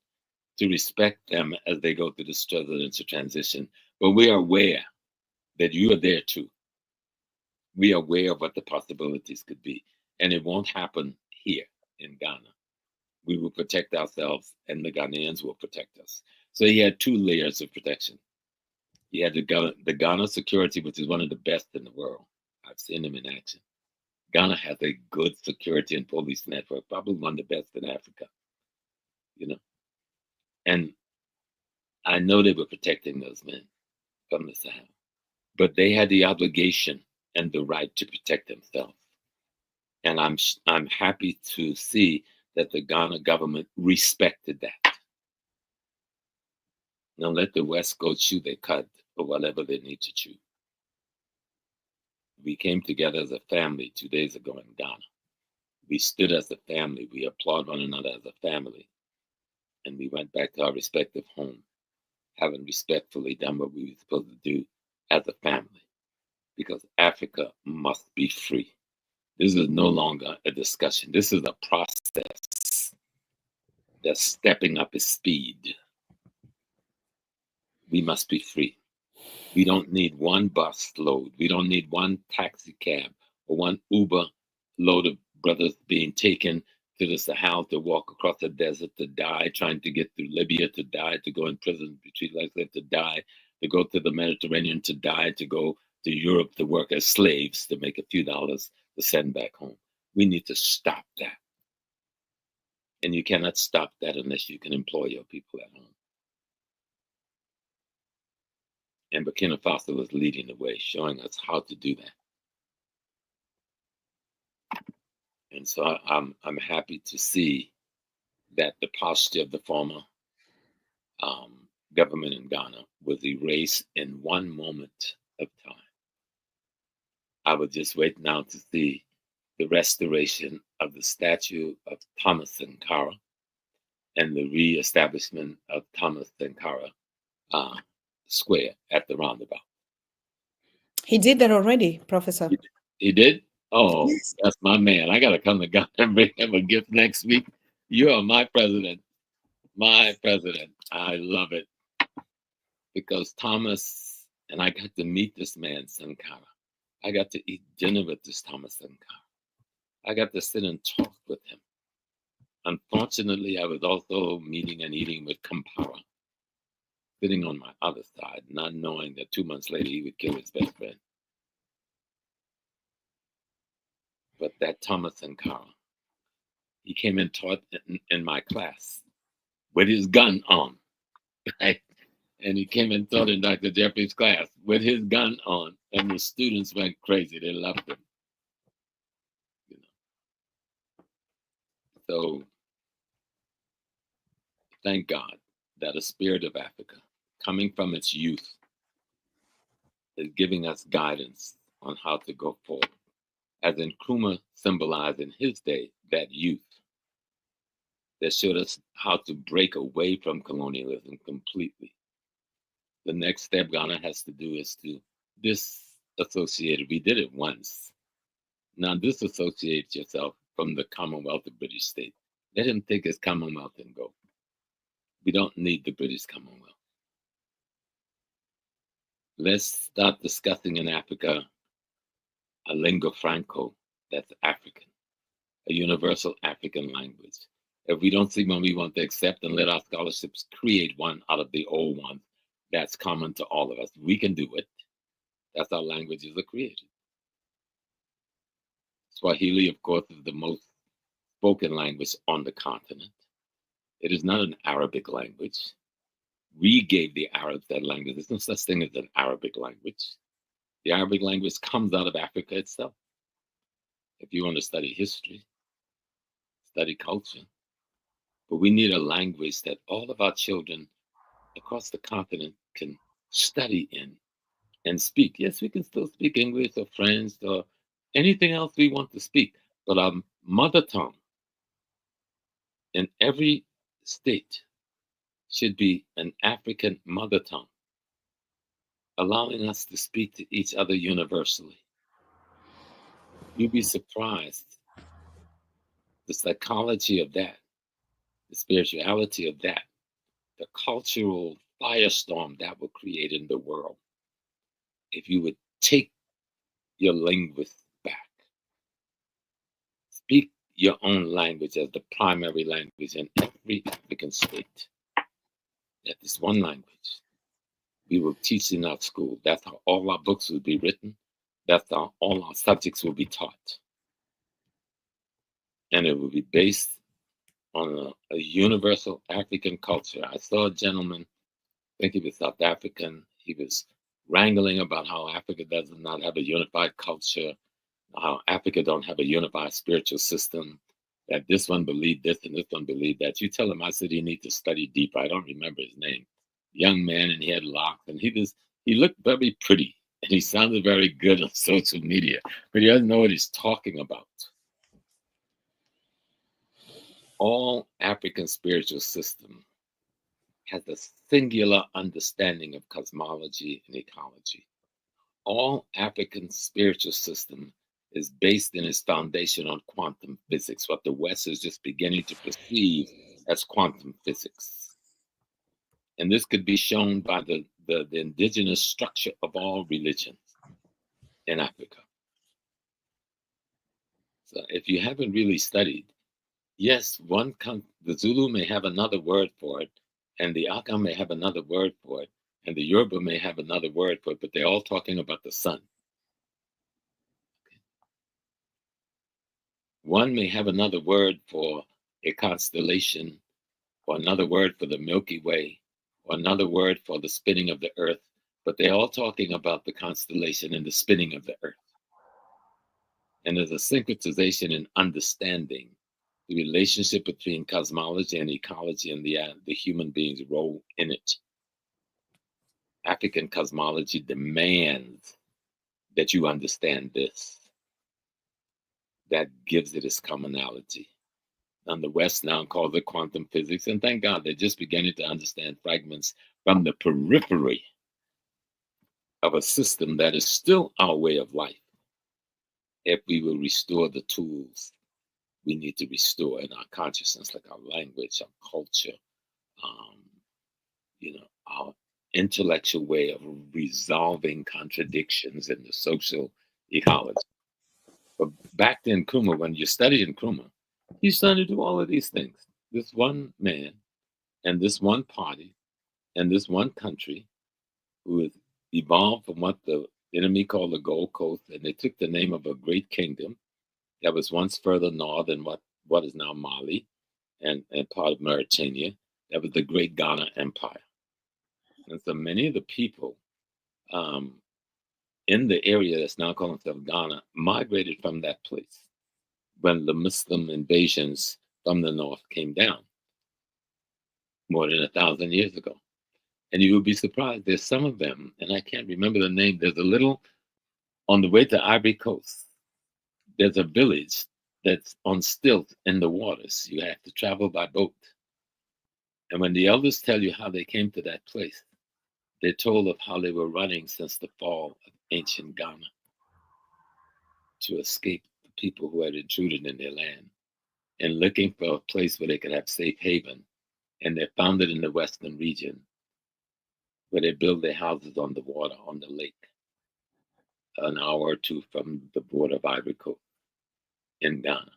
to respect them as they go through this presidential transition. But we are aware that you are there too. We are aware of what the possibilities could be. And it won't happen here in Ghana. We will protect ourselves and the Ghanaians will protect us. So he had 2 layers of protection. He had the Ghana security, which is one of the best in the world. I've seen him in action. Ghana has a good security and police network, probably one of the best in Africa. You know, and I know they were protecting those men from the Sahel, but they had the obligation and the right to protect themselves. And I'm happy to see that the Ghana government respected that. Now let the West go chew their cud or whatever they need to chew. We came together as a family 2 days ago in Ghana. We stood as a family. We applaud one another as a family. And we went back to our respective homes, having respectfully done what we were supposed to do as a family. Because Africa must be free. This is no longer a discussion. This is a process that's stepping up its speed. We must be free. We don't need one bus load. We don't need one taxi cab or one Uber load of brothers being taken to the Sahel to walk across the desert to die, trying to get through Libya to die, to go in prison, be treated like that to die, to go to the Mediterranean to die, to go to Europe to work as slaves to make a few dollars to send back home. We need to stop that. And you cannot stop that unless you can employ your people at home. And Burkina Faso was leading the way, showing us how to do that. And so I'm happy to see that the posture of the former government in Ghana was erased in one moment of time. I would just wait now to see the restoration of the statue of Thomas Sankara and the re-establishment of Thomas Sankara Square at the roundabout. He did that already, Professor. He did? Oh, Yes. That's my man. I got to come to Ghana and bring him a gift next week. You are my president. My president. I love it. Because Thomas, and I got to meet this man, Sankara. I got to eat dinner with this Thomas Sankara. I got to sit and talk with him. Unfortunately, I was also meeting and eating with Kampara, sitting on my other side, not knowing that 2 months later he would kill his best friend. But that Thomas Sankara, he came and taught in my class with his gun on, right? And he came and taught in Dr. Jeffrey's class with his gun on, and the students went crazy. They loved him. You know. So thank God that a spirit of Africa, coming from its youth, is giving us guidance on how to go forward. As Nkrumah symbolized in his day, that youth that showed us how to break away from colonialism completely. The next step Ghana has to do is to disassociate. We did it once. Now disassociate yourself from the Commonwealth of British State. Let him take his Commonwealth and go. We don't need the British Commonwealth. Let's start discussing in Africa a lingua franco that's African, a universal African language. If we don't see one we want to accept, and let our scholarships create one out of the old ones that's common to all of us. We can do it. That's how languages are created. Swahili, of course, is the most spoken language on the continent. It is not an Arabic language. We gave the Arabs that language. There's no such thing as an Arabic language. The Arabic language comes out of Africa itself. If you want to study history, study culture. But we need a language that all of our children across the continent can study in and speak. Yes, we can still speak English or French or anything else we want to speak, but our mother tongue in every state should be an African mother tongue, allowing us to speak to each other universally. You'd be surprised the psychology of that, the spirituality of that, the cultural firestorm that will create in the world if you would take your linguists back. Speak your own language as the primary language in every African state. That is one language we will teach in our school. That's how all our books will be written. That's how all our subjects will be taught. And it will be based on a universal African culture. I saw a gentleman, I think he was South African. He was wrangling about how Africa does not have a unified culture, how Africa don't have a unified spiritual system, that this one believed this and this one believed that. You tell him, I said, you need to study deeper. I don't remember his name. Young man, and he had locks, and he looked very pretty, and he sounded very good on social media, but he doesn't know what he's talking about. All African spiritual system has a singular understanding of cosmology and ecology. All African spiritual system is based in its foundation on quantum physics, what the West is just beginning to perceive as quantum physics. And this could be shown by the indigenous structure of all religions in Africa. So if you haven't really studied, yes, the Zulu may have another word for it, and the Aka may have another word for it, and the Yoruba may have another word for it, but they're all talking about the sun. One may have another word for a constellation, or another word for the Milky Way, or another word for the spinning of the earth, but they're all talking about the constellation and the spinning of the earth. And there's a syncretization in understanding the relationship between cosmology and ecology and the human being's role in it. African cosmology demands that you understand this. That gives it its commonality. And the West now calls it quantum physics, and thank God they're just beginning to understand fragments from the periphery of a system that is still our way of life. If we will restore the tools we need to restore in our consciousness, like our language, our culture, our intellectual way of resolving contradictions in the social ecology. But back to Nkrumah, when you study Nkrumah, he's trying to do all of these things. This one man and this one party and this one country who has evolved from what the enemy called the Gold Coast, and they took the name of a great kingdom that was once further north than what is now Mali and part of Mauritania. That was the Great Ghana Empire. And so many of the people in the area that's now called itself Ghana migrated from that place when the Muslim invasions from the north came down more than 1,000 years ago. And you will be surprised, there's some of them, and I can't remember the name. There's a little, on the way to Ivory Coast, there's a village that's on stilts in the waters. You have to travel by boat. And when the elders tell you how they came to that place, they're told of how they were running since the fall of ancient Ghana to escape the people who had intruded in their land and looking for a place where they could have safe haven. And they're founded in the western region where they build their houses on the water, on the lake, an hour or two from the border of Ivory Coast in Ghana.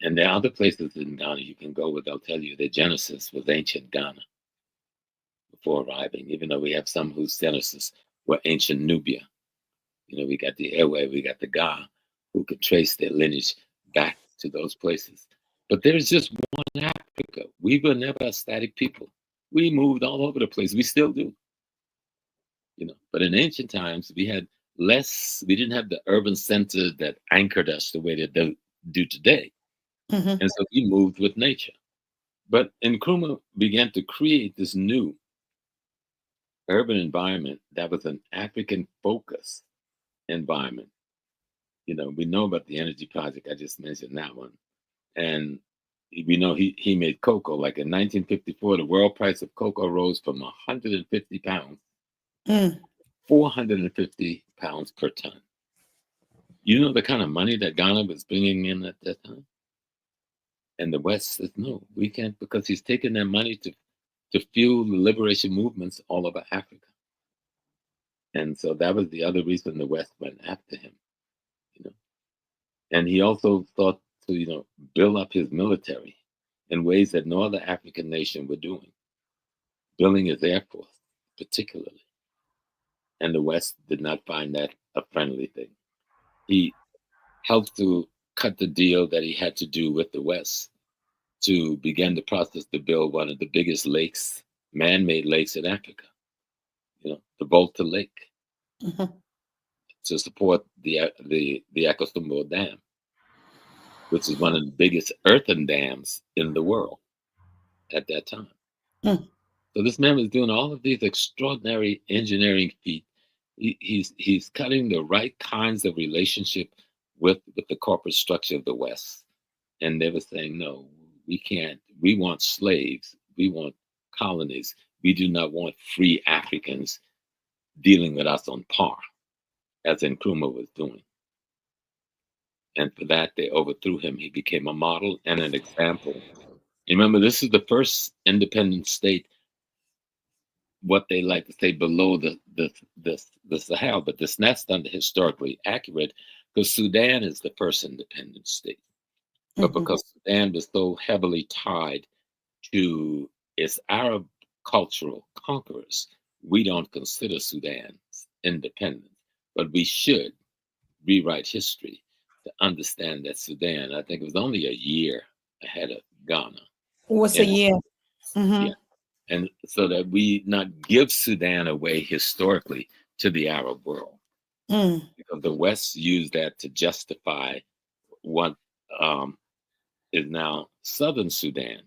And there are other places in Ghana you can go where they'll tell you their genesis was ancient Ghana before arriving, even though we have some whose genesis were ancient Nubia. You know, we got the Airway, we got the Ga, who could trace their lineage back to those places. But there's just one Africa. We were never a static people. We moved all over the place. We still do. You know, but in ancient times, we had less, we didn't have the urban centers that anchored us the way they do today. Mm-hmm. And so we moved with nature. But Nkrumah began to create this new urban environment that was an African focus environment. You know, we know about the energy project. I just mentioned that one. And we know he made cocoa. Like in 1954, the world price of cocoa rose from 150 pounds, 450 pounds per ton. You know the kind of money that Ghana was bringing in at that time? And the West says, no, we can't, because he's taking that money to fuel the liberation movements all over Africa. And so that was the other reason the West went after him, you know. And he also thought to, you know, build up his military in ways that no other African nation were doing, building his air force particularly. And the West did not find that a friendly thing. He helped to cut the deal that he had to do with the West to begin the process to build one of the biggest lakes, man-made lakes in Africa, you know, the Volta Lake, to support the Akosombo Dam, which is one of the biggest earthen dams in the world at that time. So this man was doing all of these extraordinary engineering feats. He's cutting the right kinds of relationship with the corporate structure of the West. And they were saying, no, we can't. We want slaves. We want colonies. We do not want free Africans dealing with us on par, as Nkrumah was doing. And for that, they overthrew him. He became a model and an example. Remember, this is the first independent state, what they like to say, below the Sahel, but that's not historically accurate, because Sudan is the first independent state. But because Sudan was so heavily tied to its Arab cultural conquerors, we don't consider Sudan independent. But we should rewrite history to understand that Sudan, I think it was only a year ahead of Ghana. Was a year. Yeah. And so that we not give Sudan away historically to the Arab world. Because the West used that to justify what is now Southern Sudan.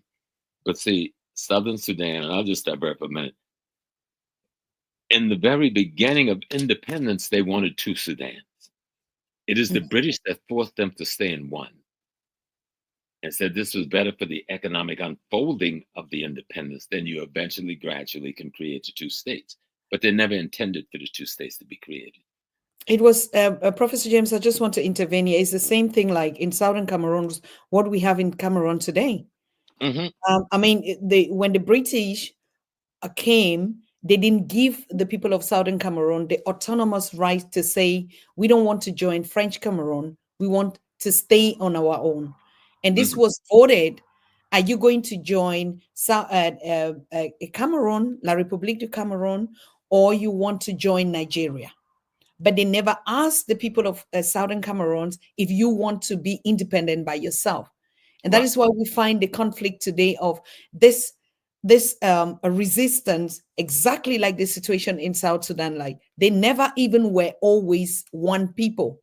But see, Southern Sudan, and I'll just divert for a minute. In the very beginning of independence, they wanted two Sudans. It is the British that forced them to stay in one and said this was better for the economic unfolding of the independence. Then you eventually, gradually can create the two states. But they never intended for the two states to be created. It was, Professor James, I just want to intervene here. It's the same thing like in Southern Cameroon, what we have in Cameroon today. I mean, when the British came, they didn't give the people of Southern Cameroon the autonomous right to say, we don't want to join French Cameroon. We want to stay on our own. And this was voted. Are you going to join Cameroon, La République du Cameroon, or you want to join Nigeria? But they never asked the people of Southern Cameroon if you want to be independent by yourself. And that is why we find the conflict today of this this a resistance, exactly like the situation in South Sudan. Like they never even were always one people.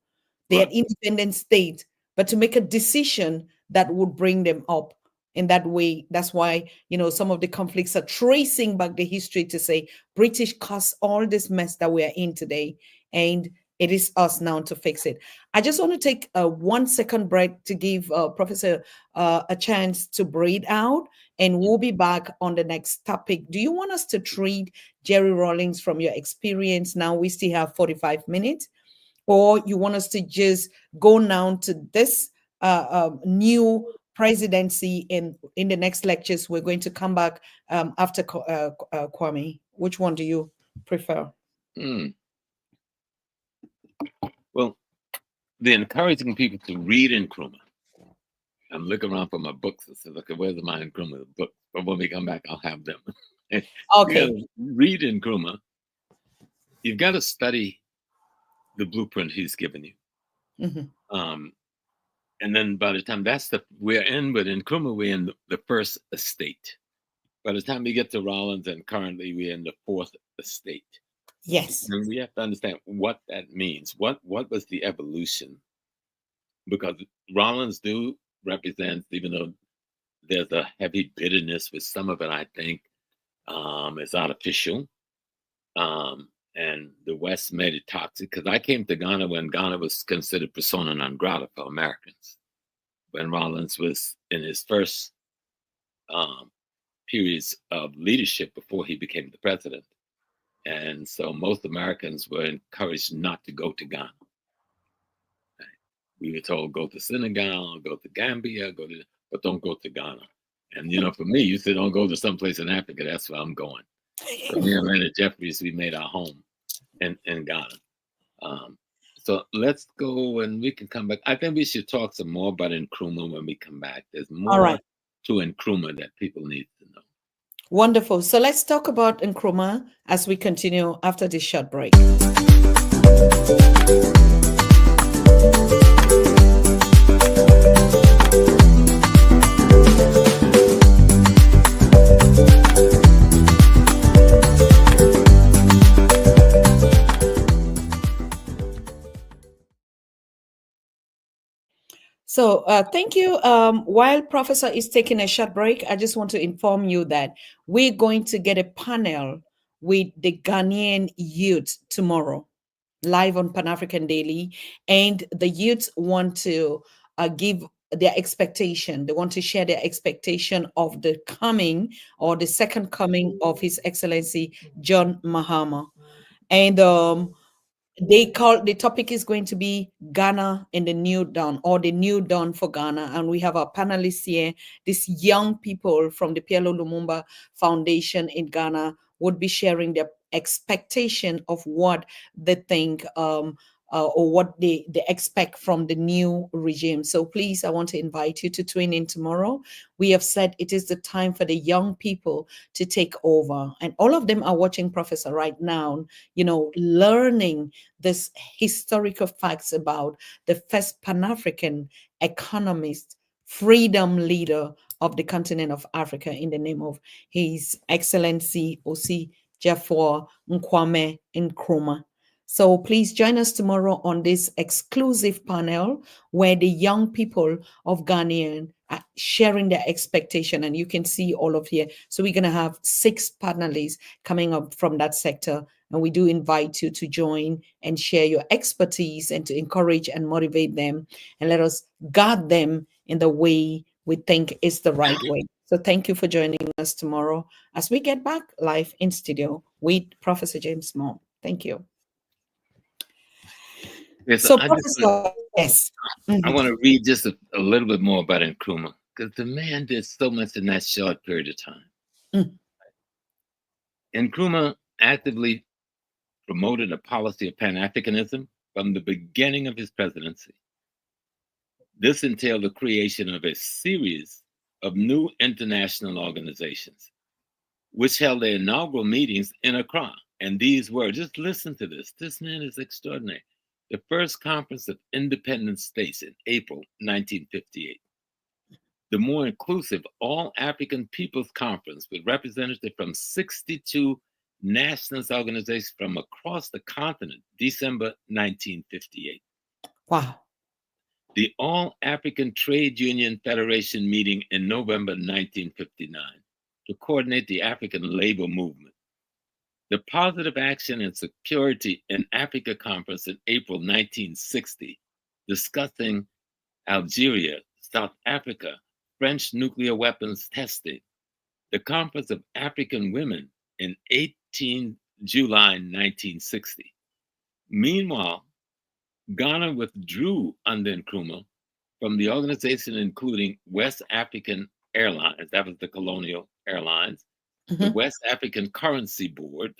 They had independent state, but to make a decision that would bring them up in that way. That's why, some of the conflicts are tracing back the history to say British caused all this mess that we are in today. And it is us now to fix it. I just want to take a 1 second break to give Professor a chance to breathe out, and we'll be back on the next topic. Do you want us to treat Jerry Rawlings from your experience now? We still have 45 minutes. Or you want us to just go now to this new presidency, in the next lectures we're going to come back after Kwame? Which one do you prefer? Well, the encouraging people to read Nkrumah. I'm looking around for my books and say, "Okay, where's my Nkrumah book?" But when we come back, I'll have them. Okay. Read Nkrumah. You've got to study the blueprint he's given you. Mm-hmm. And then by the time we're in with Nkrumah, we're in the first estate. By the time we get to Rawlings, and currently we're in the fourth estate. Yes. And we have to understand what that means. What was the evolution? Because Rawlings do represent, even though there's a heavy bitterness with some of it, I think it's artificial. And the West made it toxic, because I came to Ghana when Ghana was considered persona non grata for Americans, when Rawlings was in his first periods of leadership before he became the president. And so most Americans were encouraged not to go to Ghana. We were told, go to Senegal, go to Gambia, but don't go to Ghana. And, for me, you said, don't go to someplace in Africa. That's where I'm going. So me and Leonard Jeffries, we made our home in Ghana. So let's go, and we can come back. I think we should talk some more about Nkrumah when we come back. There's more to Nkrumah that people need to know. Wonderful. So let's talk about Nkrumah as we continue after this short break. So thank you. While Professor is taking a short break, I just want to inform you that we're going to get a panel with the Ghanaian youth tomorrow, live on Pan-African Daily. And the youth want to give their expectation. They want to share their expectation of the coming, or the second coming, of His Excellency John Mahama. And the topic is going to be Ghana and the New Dawn, or the New Dawn for Ghana. And we have our panelists here. These young people from the PLO Lumumba Foundation in Ghana would be sharing their expectation of what they think or what they expect from the new regime. So please, I want to invite you to tune in tomorrow. We have said it is the time for the young people to take over. And all of them are watching Professor right now, learning this historical facts about the first Pan-African economist, freedom leader of the continent of Africa, in the name of His Excellency Osi Jaffor Nkwame Nkrumah. So please join us tomorrow on this exclusive panel where the young people of Ghanaian are sharing their expectation, and you can see all of here. So we're going to have 6 panelists coming up from that sector, and we do invite you to join and share your expertise and to encourage and motivate them, and let us guide them in the way we think is the right way. So thank you for joining us tomorrow as we get back live in studio with Professor James Small. Thank you. Yes, so, Professor, yes. I want to read just a little bit more about Nkrumah, because the man did so much in that short period of time. Nkrumah actively promoted a policy of Pan-Africanism from the beginning of his presidency. This entailed the creation of a series of new international organizations, which held their inaugural meetings in Accra. And these were, just listen to this, this man is extraordinary. The First Conference of Independent States in April 1958. the more inclusive All African Peoples Conference with representatives from 62 nationalist organizations from across the continent, December 1958. Wow. The All African Trade Union Federation meeting in November 1959 to coordinate the African labor movement. The Positive Action and Security in Africa Conference in April 1960, discussing Algeria, South Africa, French nuclear weapons testing. The Conference of African Women in 18 July 1960. Meanwhile, Ghana withdrew under Nkrumah from the organization, including West African Airlines, that was the Colonial Airlines, the West African Currency Board,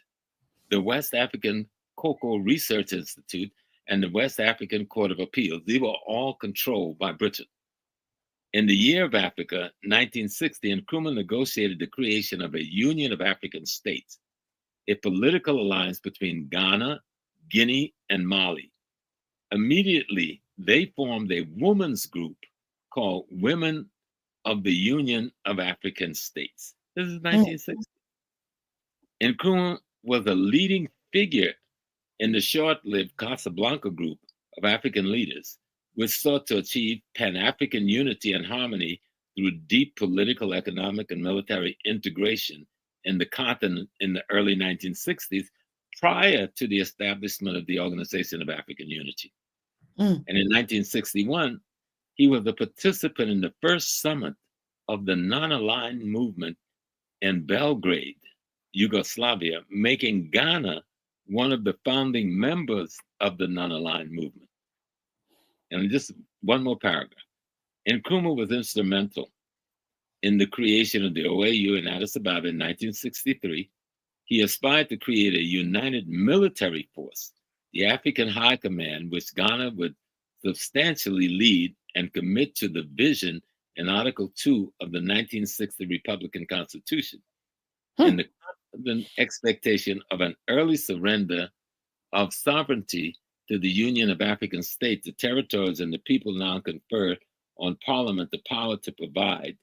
the West African Cocoa Research Institute, and the West African Court of Appeals. These were all controlled by Britain. In the Year of Africa, 1960, Nkrumah negotiated the creation of a Union of African States, a political alliance between Ghana, Guinea, and Mali. Immediately, they formed a women's group called Women of the Union of African States. This is 1960. Nkrumah was a leading figure in the short-lived Casablanca group of African leaders, which sought to achieve Pan-African unity and harmony through deep political, economic, and military integration in the continent in the early 1960s, prior to the establishment of the Organization of African Unity. And in 1961, he was a participant in the first summit of the non-aligned movement in Belgrade, Yugoslavia, making Ghana one of the founding members of the non-aligned movement. And just one more paragraph. Nkrumah was instrumental in the creation of the OAU in Addis Ababa in 1963. He aspired to create a united military force, the African High Command, which Ghana would substantially lead and commit to the vision in Article 2 of the 1960 Republican Constitution, and the confident expectation of an early surrender of sovereignty to the Union of African States, the territories and the people now conferred on Parliament the power to provide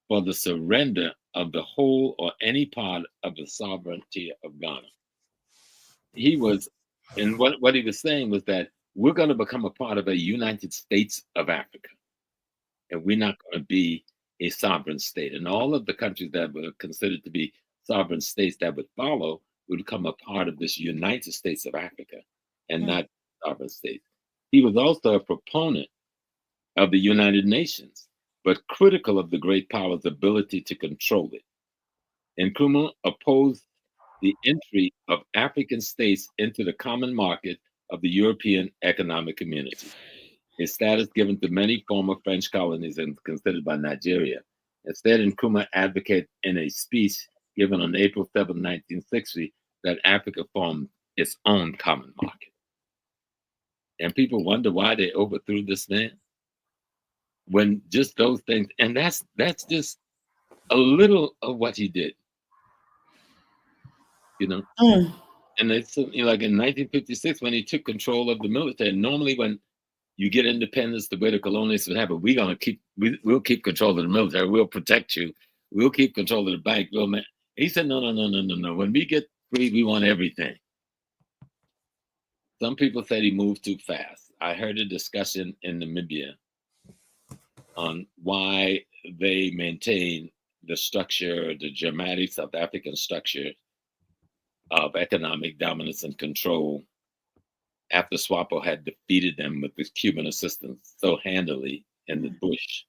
for the surrender of the whole or any part of the sovereignty of Ghana. He was, and what he was saying was that we're going to become a part of a United States of Africa, and we're not going to be a sovereign state. And all of the countries that were considered to be sovereign states that would follow would become a part of this United States of Africa and not sovereign states. He was also a proponent of the United Nations, but critical of the great power's ability to control it. Nkrumah opposed the entry of African states into the common market of the European Economic Community, a status given to many former French colonies and considered by Nigeria. Instead, Nkrumah advocated in a speech given on April 7, 1960, that Africa formed its own common market. And people wonder why they overthrew this man, when just those things, and that's just a little of what he did, you know. And it's like in 1956 when he took control of the military. Normally, when you get independence, the way the colonialists would have it, we'll keep control of the military, we'll protect you, we'll keep control of the bank. He said, no. When we get free, we want everything. Some people said he moved too fast. I heard a discussion in Namibia on why they maintain the structure, the dramatic South African structure of economic dominance and control after SWAPO had defeated them with this Cuban assistance so handily in the bush.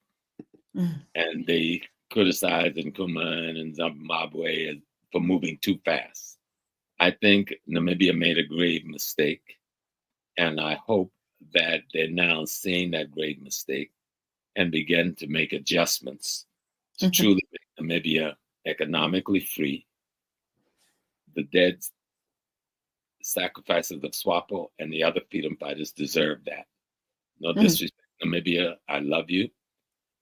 And they criticized Nkrumah and Zimbabwe for moving too fast. I think Namibia made a grave mistake, and I hope that they're now seeing that grave mistake and begin to make adjustments to truly make Namibia economically free. The dead sacrifices of SWAPO and the other freedom fighters deserve that. No disrespect, Namibia, I love you.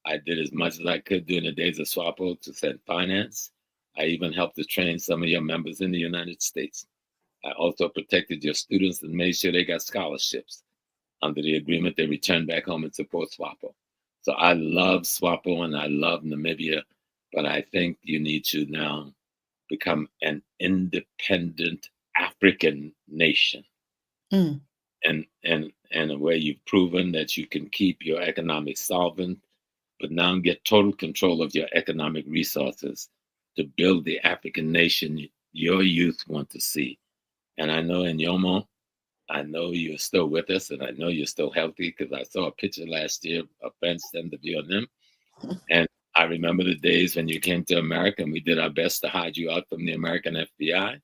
I did as much as I could during the days of SWAPO to send finance. I even helped to train some of your members in the United States. I also protected your students and made sure they got scholarships. Under the agreement, they returned back home and support SWAPO. So I love SWAPO and I love Namibia, but I think you need to now become an independent African nation. Mm. And where you've proven that you can keep your economic solvent, but now get total control of your economic resources to build the African nation your youth want to see. And I know in Yomo, I know you're still with us, and I know you're still healthy because I saw a picture last year of Ben's interview on them. And I remember the days when you came to America and we did our best to hide you out from the American FBI.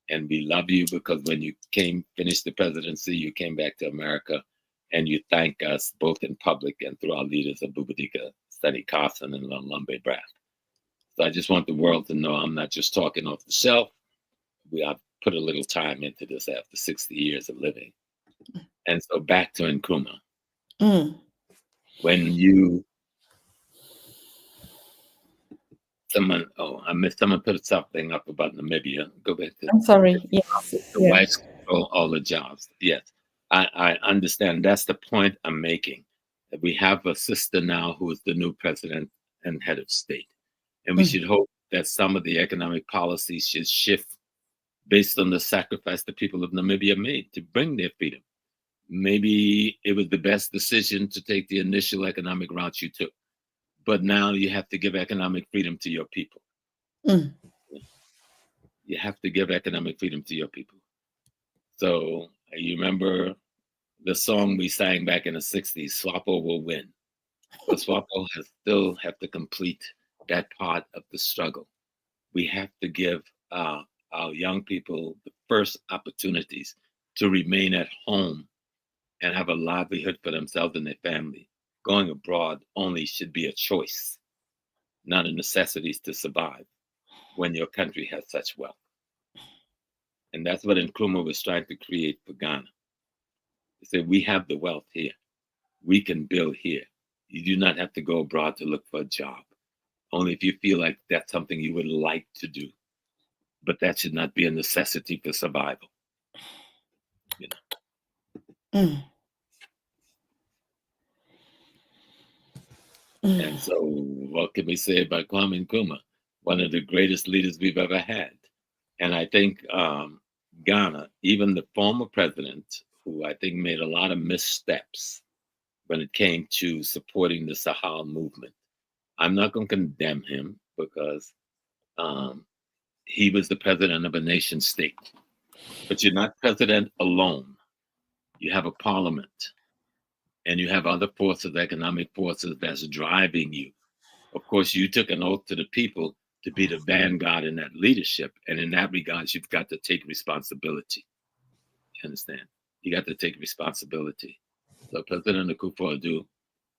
And we love you because when you finished the presidency, you came back to America and you thank us both in public and through our leaders of Bubadika, Study Carson, and Lumbe Brath. So I just want the world to know I'm not just talking off the shelf. We have put a little time into this after 60 years of living. And so back to Nkrumah. Mm. When someone put something up about Namibia. Go back to I'm sorry. Yes. the Yeah. whites control all the jobs. Yes, I understand. That's the point I'm making. That we have a sister now who is the new president and head of state. And we should hope that some of the economic policies should shift based on the sacrifice the people of Namibia made to bring their freedom. Maybe it was the best decision to take the initial economic route you took, but now you have to give economic freedom to your people. Mm. You have to give economic freedom to your people. So you remember the song we sang back in the 60s, SWAPO will win. But SWAPO still have to complete that part of the struggle. We have to give our young people the first opportunities to remain at home and have a livelihood for themselves and their family. Going abroad only should be a choice, not a necessity to survive when your country has such wealth. And that's what Nkrumah was trying to create for Ghana. He said, we have the wealth here. We can build here. You do not have to go abroad to look for a job. Only if you feel like that's something you would like to do. But that should not be a necessity for survival. You know? Mm. Mm. And so what can we say about Kwame Nkrumah? One of the greatest leaders we've ever had. And I think Ghana, even the former president, who I think made a lot of missteps when it came to supporting the Sahel movement. I'm not going to condemn him because he was the president of a nation state. But you're not president alone. You have a parliament and you have other forces, economic forces that's driving you. Of course, you took an oath to the people to be the vanguard in that leadership. And in that regard, you've got to take responsibility. You understand? You got to take responsibility. So President Akufo-Addo,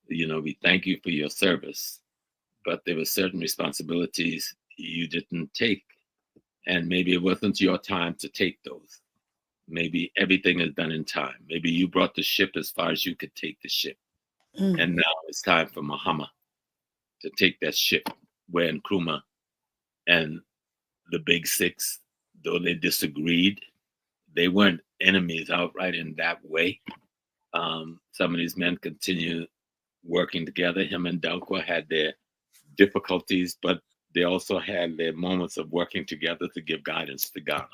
we thank you for your service, but there were certain responsibilities you didn't take. And maybe it wasn't your time to take those. Maybe everything is done in time. Maybe you brought the ship as far as you could take the ship. And now it's time for Mahama to take that ship where Nkrumah and the Big Six, though they disagreed, they weren't enemies outright in that way. Some of these men continue working together. Him and Dankwa had their difficulties, but they also had their moments of working together to give guidance to Ghana.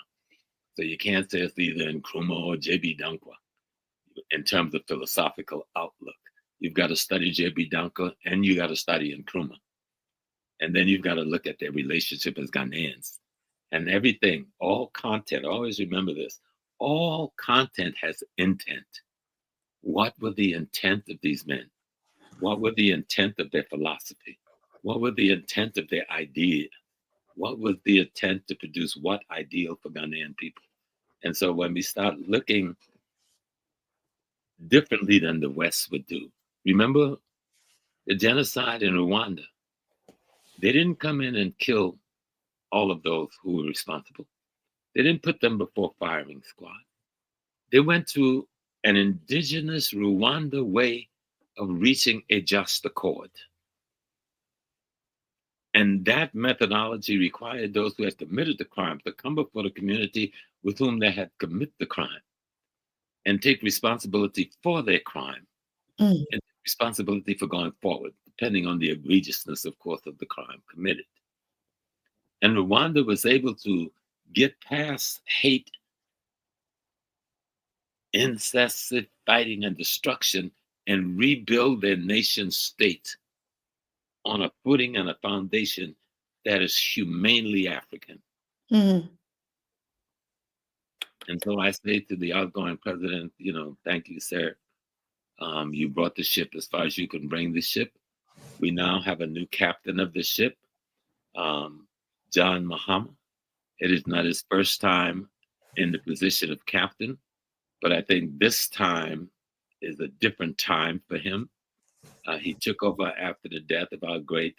So you can't say it's either Nkrumah or J.B. Dankwa in terms of philosophical outlook. You've got to study J.B. Dankwa and you got to study Nkrumah. And then you've got to look at their relationship as Ghanaians. And everything, all content, always remember this, all content has intent. What was the intent of these men? What was the intent of their philosophy? What was the intent of their idea? What was the intent to produce what ideal for Ghanaian people? And so when we start looking differently than the West would do, remember the genocide in Rwanda? They didn't come in and kill all of those who were responsible. They didn't put them before firing squad. They went to an indigenous Rwanda way of reaching a just accord. And that methodology required those who had committed the crime to come before the community with whom they had committed the crime and take responsibility for their crime and responsibility for going forward, depending on the egregiousness, of course, of the crime committed. And Rwanda was able to get past hate, incessant fighting, and destruction and rebuild their nation state on a footing and a foundation that is humanely African. Mm. And so I say to the outgoing president, thank you, sir. You brought the ship as far as you can bring the ship. We now have a new captain of the ship, John Mahama. It is not his first time in the position of captain, but I think this time is a different time for him. He took over after the death of our great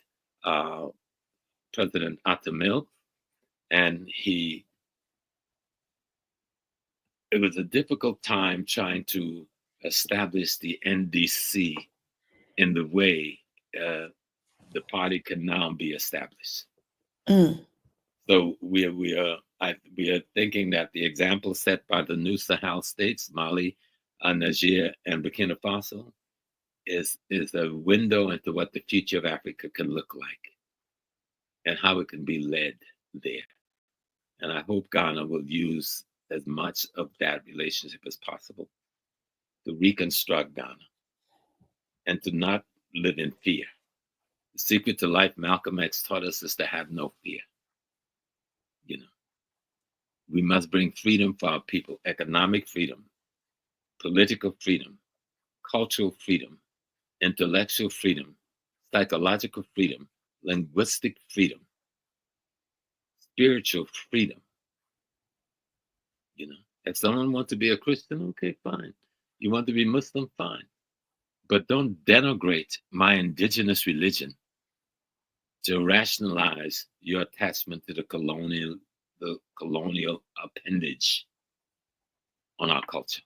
President Atamil, and it was a difficult time trying to establish the NDC in the way the party can now be established. Mm. So we are thinking that the example set by the new Sahel states, Mali, Niger, and Burkina Faso, is a window into what the future of Africa can look like and how it can be led there. And I hope Ghana will use as much of that relationship as possible to reconstruct Ghana and to not live in fear. The secret to life, Malcolm X taught us, is to have no fear. We must bring freedom for our people, economic freedom, political freedom, cultural freedom, intellectual freedom, psychological freedom, linguistic freedom, spiritual freedom. If someone wants to be a Christian, okay, fine. You want to be Muslim, fine. But don't denigrate my indigenous religion to rationalize your attachment to the colonial appendage on our culture.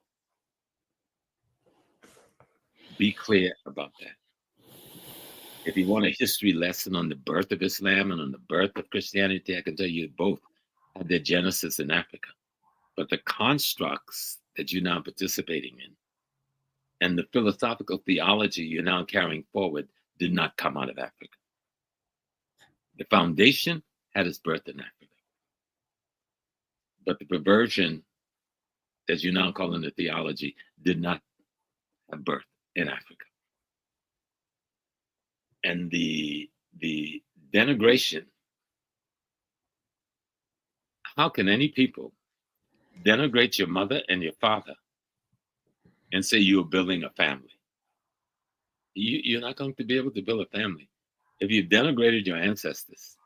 Be clear about that. If you want a history lesson on the birth of Islam and on the birth of Christianity, I can tell you both had their genesis in Africa. But the constructs that you're now participating in and the philosophical theology you're now carrying forward did not come out of Africa. The foundation had its birth in Africa. But the perversion, as you now call in the theology, did not have birth in Africa. And the denigration, how can any people denigrate your mother and your father and say you're building a family? You're not going to be able to build a family if you've denigrated your ancestors.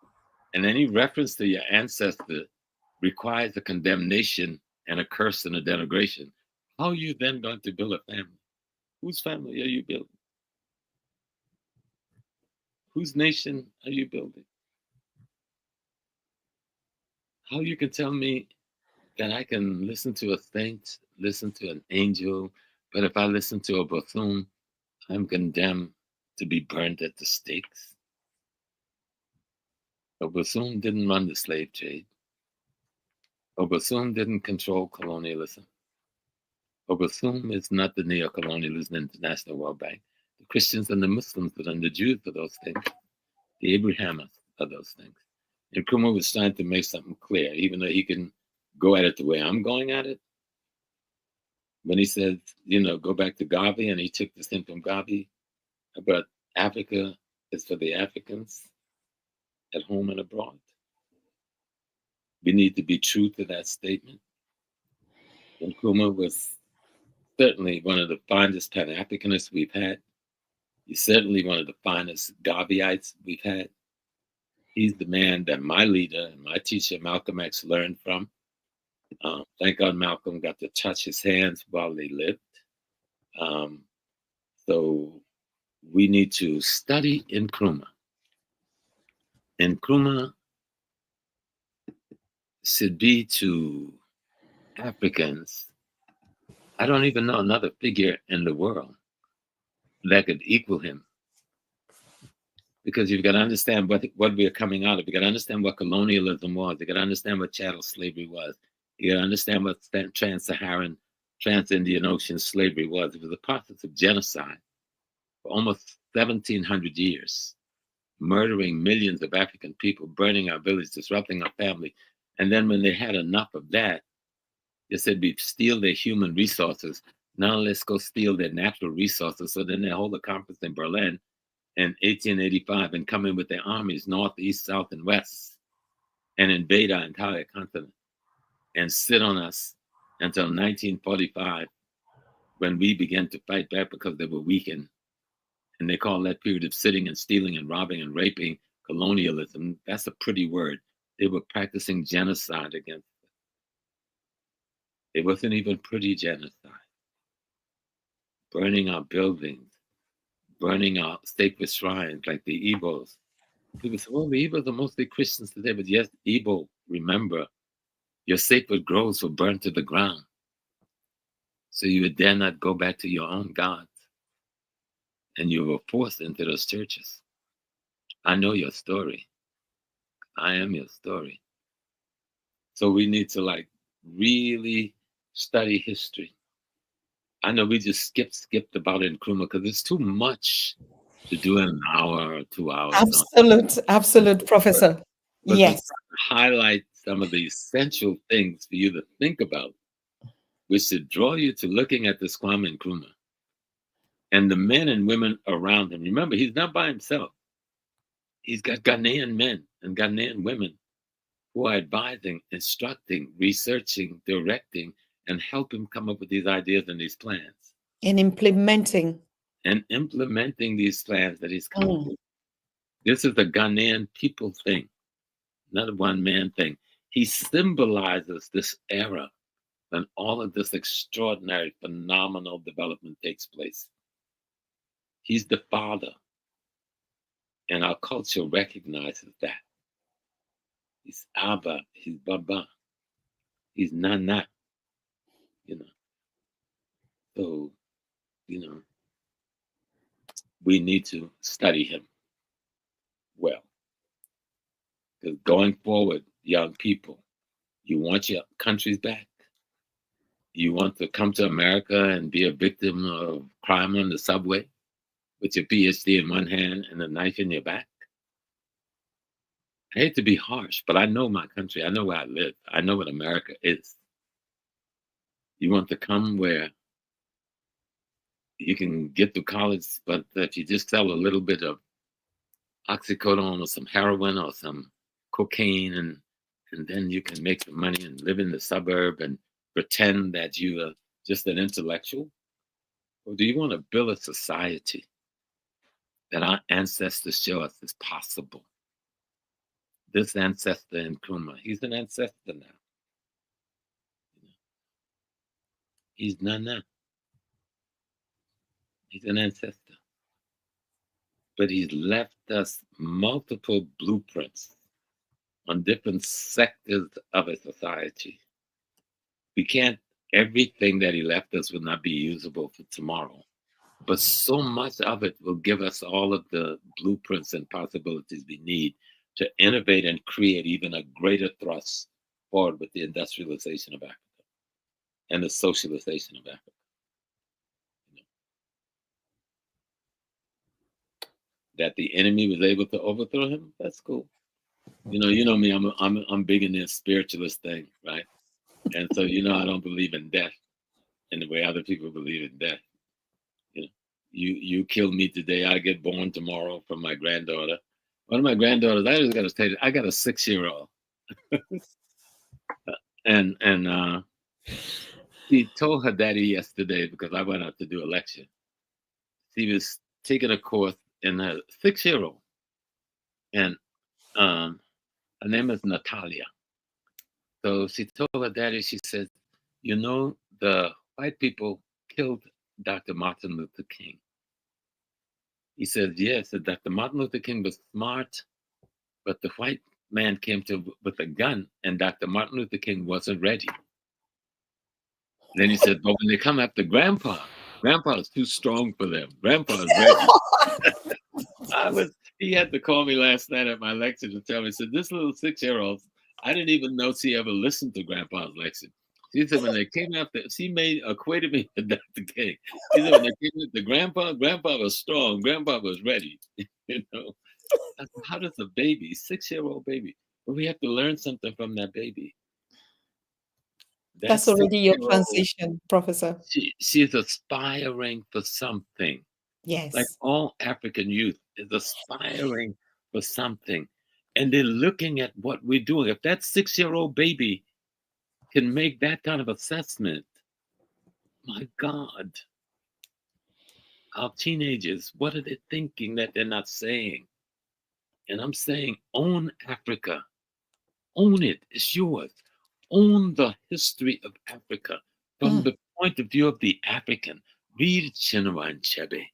And any reference to your ancestor requires a condemnation and a curse and a denigration. How are you then going to build a family? Whose family are you building? Whose nation are you building? How you can tell me that I can listen to a saint, listen to an angel, but if I listen to a buffoon, I'm condemned to be burned at the stakes? Obasoom didn't run the slave trade. Obasoom didn't control colonialism. Obasoom is not the Neocolonialism International World Bank. The Christians and the Muslims and the Jews are those things. The Abrahamites are those things. And Nkrumah was trying to make something clear, even though he can go at it the way I'm going at it. When he said, go back to Garvey, and he took this thing from Garvey, but Africa is for the Africans at home and abroad. We need to be true to that statement. And Nkrumah was certainly one of the finest Pan-Africanists we've had. He's certainly one of the finest Garveyites we've had. He's the man that my leader and my teacher, Malcolm X, learned from. Thank God Malcolm got to touch his hands while they lived. So we need to study Nkrumah. Nkrumah should be to Africans, I don't even know another figure in the world that could equal him. Because you've got to understand what we are coming out of. You've got to understand what colonialism was. You've got to understand what chattel slavery was. You got to understand what trans-Saharan, trans-Indian Ocean slavery was. It was a process of genocide for almost 1,700 years, murdering millions of African people, burning our village, disrupting our family. And then when they had enough of that, they said we steal their human resources. Now let's go steal their natural resources. So then they hold a conference in Berlin in 1885 and come in with their armies, north, east, south, and west, and invade our entire continent and sit on us until 1945, when we began to fight back because they were weakened. And they call that period of sitting and stealing and robbing and raping colonialism. That's a pretty word. They were practicing genocide against us. It wasn't even pretty genocide. Burning our buildings, burning our sacred shrines like the Igbos. People say, well, the Igbos are mostly Christians today, but yes, Igbo, remember, your sacred groves were burned to the ground. So you would dare not go back to your own gods. And you were forced into those churches. I know your story. I am your story. So we need to really study history. I know we just skipped about Nkrumah because it's too much to do in an hour or 2 hours. Absolute, Professor. But Yes. to highlight some of the essential things for you to think about, which should draw you to looking at this Kwame Nkrumah and the men and women around him. Remember, he's not by himself. He's got Ghanaian men and Ghanaian women who are advising, instructing, researching, directing, and help him come up with these ideas and these plans. And implementing these plans that he's come up with. This is a Ghanaian people thing, not a one-man thing. He symbolizes this era when all of this extraordinary, phenomenal development takes place. He's the father, and our culture recognizes that. He's Abba, he's Baba, he's Nana, So, we need to study him well. Because going forward, young people, you want your countries back? You want to come to America and be a victim of crime on the subway with your PhD in one hand and a knife in your back? I hate to be harsh, but I know my country. I know where I live. I know what America is. You want to come where you can get to college, but if you just sell a little bit of oxycodone or some heroin or some cocaine, and then you can make some money and live in the suburb and pretend that you are just an intellectual? Or do you want to build a society that our ancestors show us is possible? This ancestor Nkrumah, he's an ancestor now. He's Nana. He's an ancestor. But he's left us multiple blueprints on different sectors of a society. Everything that he left us will not be usable for tomorrow. But so much of it will give us all of the blueprints and possibilities we need to innovate and create even a greater thrust forward with the industrialization of Africa and the socialization of Africa. That the enemy was able to overthrow him, that's cool. You know me, I'm big in this spiritualist thing, right? And so I don't believe in death in the way other people believe in death. You kill me today, I get born tomorrow from my granddaughter. One of my granddaughters, I just got to tell you, I got a 6-year-old, and she told her daddy yesterday, because I went out to do a lecture. She was taking a course in her 6-year-old, and her name is Natalia. So she told her daddy, she said, the white people killed Dr. Martin Luther King. He said, yes, Dr. Martin Luther King was smart, but the white man came with a gun, and Dr. Martin Luther King wasn't ready. Then he said, but when they come after Grandpa is too strong for them. Grandpa is ready. He had to call me last night at my lecture to tell me, he said, this little 6-year-old, I didn't even know she ever listened to Grandpa's lecture. She said when they came out, she equated me with Dr. King. She said when they came out, grandpa was strong, grandpa was ready. You know, I said, how does a baby, 6-year-old baby, but we have to learn something from that baby. That That's already your 6-year-old, transition, Professor. she's aspiring for something. Like Yes. all African youth is aspiring for something. And they're looking at what we're doing. If that 6-year-old baby can make that kind of assessment, my God, our teenagers, what are they thinking that they're not saying? And I'm saying, own Africa, own it, it's yours. Own the history of Africa from the point of view of the African. Read Chinua Achebe,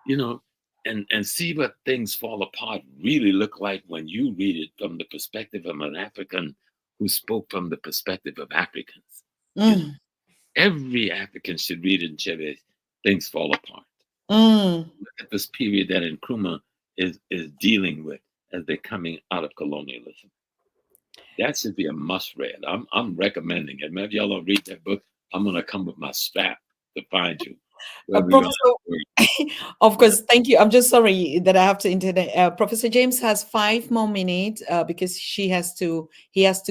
you know, and see what things fall apart really look like when you read it from the perspective of an African who spoke from the perspective of Africans. You know, every African should read Achebe, things fall apart. Look at this period that Nkrumah is dealing with as they're coming out of colonialism. That should be a must read. I'm recommending it. Maybe y'all don't read that book, I'm gonna come with my strap to find you. Professor, of course, thank you. I'm just sorry that I have to interrupt. Professor James has 5 more minutes because he has to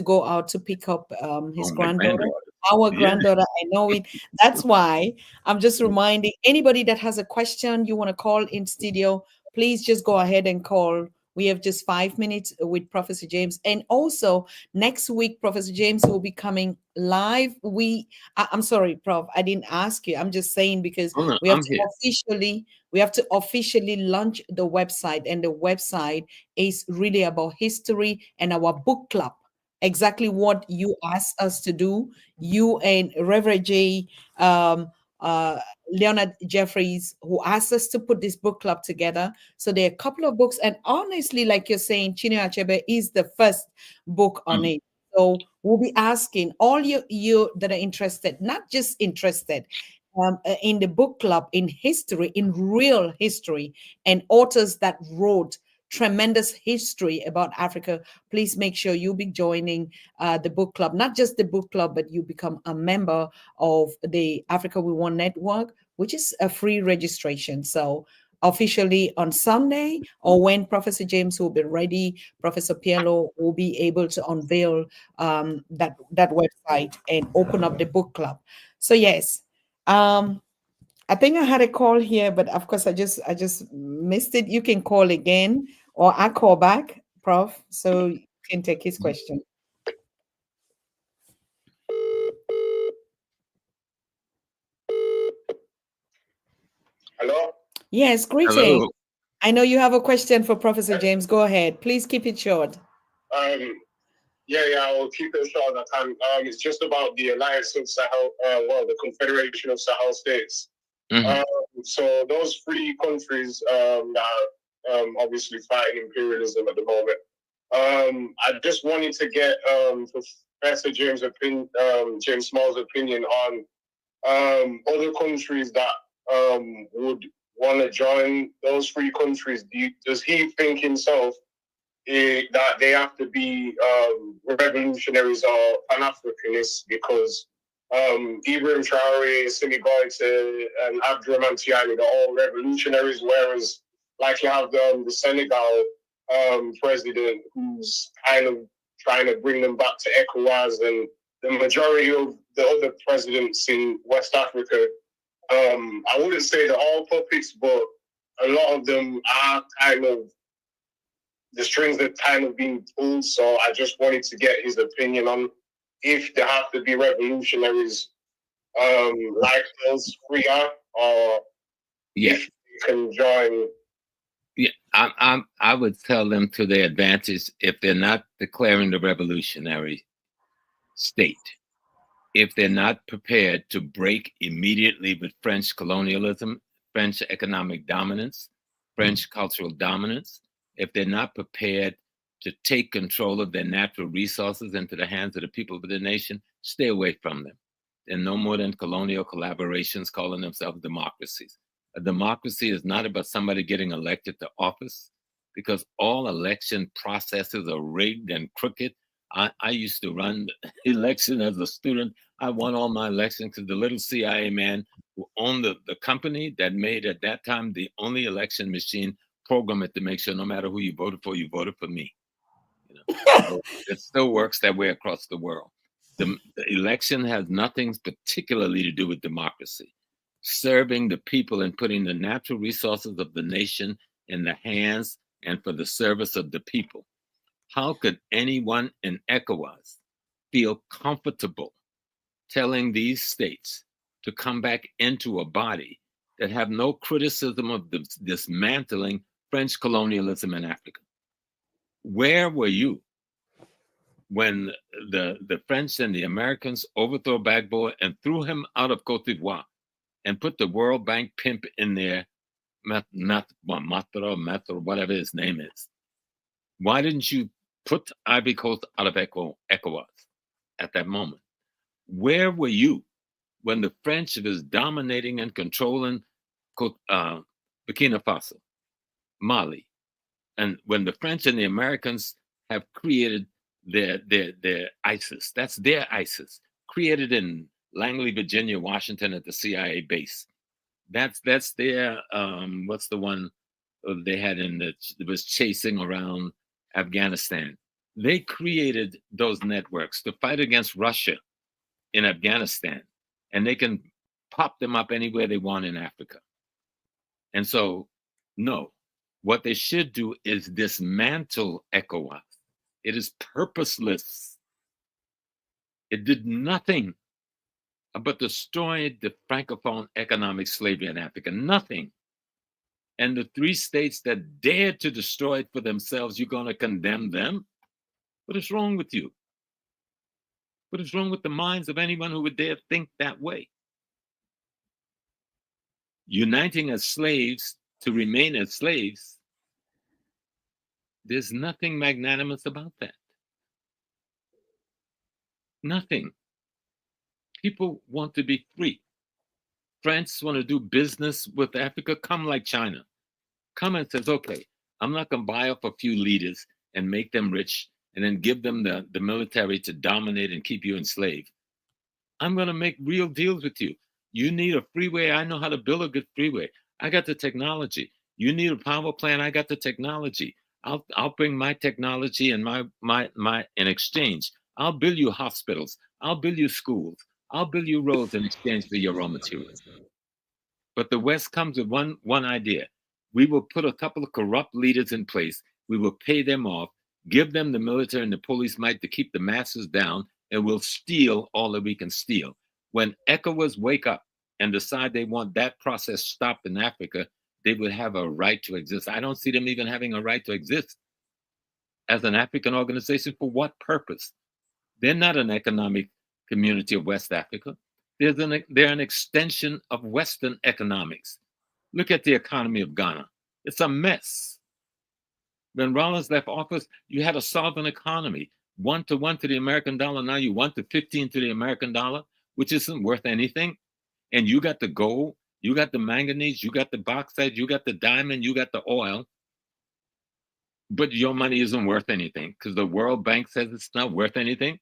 go out to pick up his granddaughter. Our granddaughter, I know it. That's why I'm just reminding anybody that has a question you want to call in studio, please just go ahead and call. We have just 5 minutes with Professor James. And also next week, Professor James will be coming live. I'm sorry, Prof. I didn't ask you. I'm just saying because we have to officially launch the website, and the website is really about history and our book club. Exactly what you asked us to do. You and Reverend J. Leonard Jeffries, who asked us to put this book club together. So there are a couple of books, and honestly, like you're saying, Chinua Achebe is the first book on it. So we'll be asking all you that are interested, not just interested, in the book club, in history, in real history, and authors that wrote tremendous history about Africa. Please make sure you be joining the book club, not just the book club, but you become a member of the Africa We Want Network, which is a free registration. So officially on Sunday, or when Professor James will be ready, Professor Pielo will be able to unveil that website and open up the book club. So yes, I think I had a call here, but of course I just missed it. You can call again, or I call back, Prof, so you can take his question. Hello? Yes, greetings. Hello. I know you have a question for Professor James. Go ahead. Please keep it short. Yeah, I will keep it short. It's just about the Alliance of Sahel, the Confederation of Sahel States. So those 3 countries that are obviously fighting imperialism at the moment. I just wanted to get Professor James Small's opinion on other countries that would want to join those 3 countries. Does he think himself that they have to be revolutionaries or pan-Africanists? Because Ibrahim Traore, Simi Goïta, and Abdourahmane Tiani, they're all revolutionaries, whereas like you have the Senegal president who's kind of trying to bring them back to ECOWAS, and the majority of the other presidents in West Africa, I wouldn't say they're all puppets, but a lot of them are kind of, the strings that kind of being pulled. So I just wanted to get his opinion on if there have to be revolutionaries like those 3 are, or if you can join. Yeah, I would tell them to their advantage if they're not declaring the revolutionary state, if they're not prepared to break immediately with French colonialism, French economic dominance, French cultural dominance, if they're not prepared to take control of their natural resources into the hands of the people of the nation, stay away from them. They're no more than colonial collaborations calling themselves democracies. A democracy is not about somebody getting elected to office, because all election processes are rigged and crooked. I used to run election as a student. I won all my elections because the little CIA man who owned the company that made at that time the only election machine programmed it to make sure no matter who you voted for me. You know? So it still works that way across the world. The election has nothing particularly to do with democracy. Serving the people and putting the natural resources of the nation in the hands and for the service of the people. How could anyone in ECOWAS feel comfortable telling these states to come back into a body that have no criticism of the dismantling French colonialism in Africa? Where were you when the French and the Americans overthrew Gbagbo and threw him out of Cote d'Ivoire and put the World Bank pimp in there, Matra, whatever his name is? Why didn't you put Ivory Coast out of ECOWAS at that moment? Where were you when the French was dominating and controlling Burkina Faso, Mali, and when the French and the Americans have created their ISIS? That's their ISIS, created in Langley, Virginia, Washington at the CIA base. That's their what's the one they had that was chasing around Afghanistan? They created those networks to fight against Russia in Afghanistan, and they can pop them up anywhere they want in Africa. And so, no, what they should do is dismantle ECOWAS. It is purposeless. It did nothing but destroy the Francophone economic slavery in Africa. Nothing. And the three states that dared to destroy it for themselves, you're going to condemn them? What is wrong with you? What is wrong with the minds of anyone who would dare think that way? Uniting as slaves to remain as slaves, there's nothing magnanimous about that. Nothing. People want to be free. France want to do business with Africa. Come like China. Come and says, okay, I'm not going to buy up a few leaders and make them rich and then give them the military to dominate and keep you enslaved. I'm going to make real deals with you. You need a freeway. I know how to build a good freeway. I got the technology. You need a power plant. I got the technology. I'll bring my technology and my in exchange. I'll build you hospitals. I'll build you schools. I'll build you roads in exchange for your raw materials. But the West comes with one idea. We will put a couple of corrupt leaders in place. We will pay them off, give them the military and the police might to keep the masses down, and we'll steal all that we can steal. When ECOWAS wake up and decide they want that process stopped in Africa, they would have a right to exist. I don't see them even having a right to exist as an African organization. For what purpose? They're not an economic community of West Africa. They're an extension of Western economics. Look at the economy of Ghana. It's a mess. When Rawlings left office, you had a sovereign economy, 1-to-1 to the American dollar. Now you 1-to-15 to the American dollar, which isn't worth anything. And you got the gold, you got the manganese, you got the bauxite, you got the diamond, you got the oil. But your money isn't worth anything because the World Bank says it's not worth anything.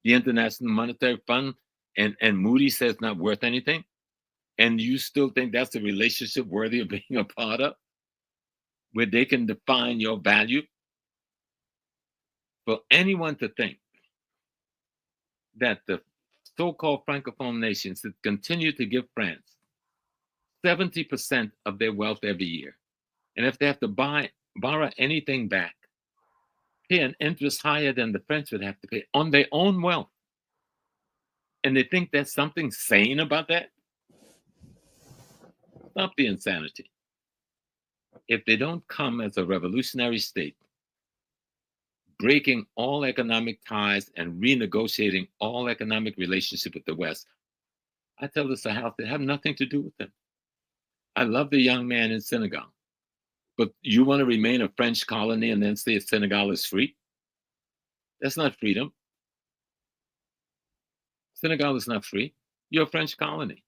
The International Monetary Fund and Moody says it's not worth anything. And you still think that's a relationship worthy of being a part of, where they can define your value? For anyone to think that the so-called Francophone nations that continue to give France 70% of their wealth every year, and if they have to borrow anything back, pay an interest higher than the French would have to pay on their own wealth, and they think there's something sane about that? Stop the insanity. If they don't come as a revolutionary state, breaking all economic ties and renegotiating all economic relationship with the West, I tell the Sahel they have nothing to do with them. I love the young man in Senegal, but you want to remain a French colony and then say Senegal is free? That's not freedom. Senegal is not free. You're a French colony.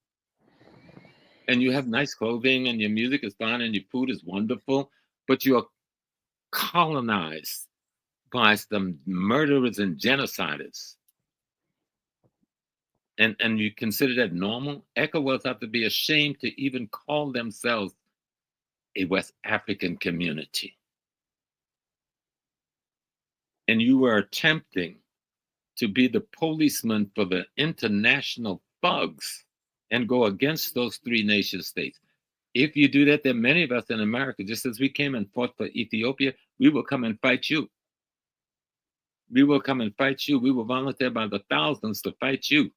And you have nice clothing and your music is fine and your food is wonderful, but you're colonized by some murderers and genociders. and you consider that normal, ECOWAS have to be ashamed to even call themselves a West African community. And you were attempting to be the policeman for the international thugs and go against those 3 nation states. If you do that, then many of us in America, just as we came and fought for Ethiopia, we will come and fight you. We will come and fight you. We will volunteer by the thousands to fight you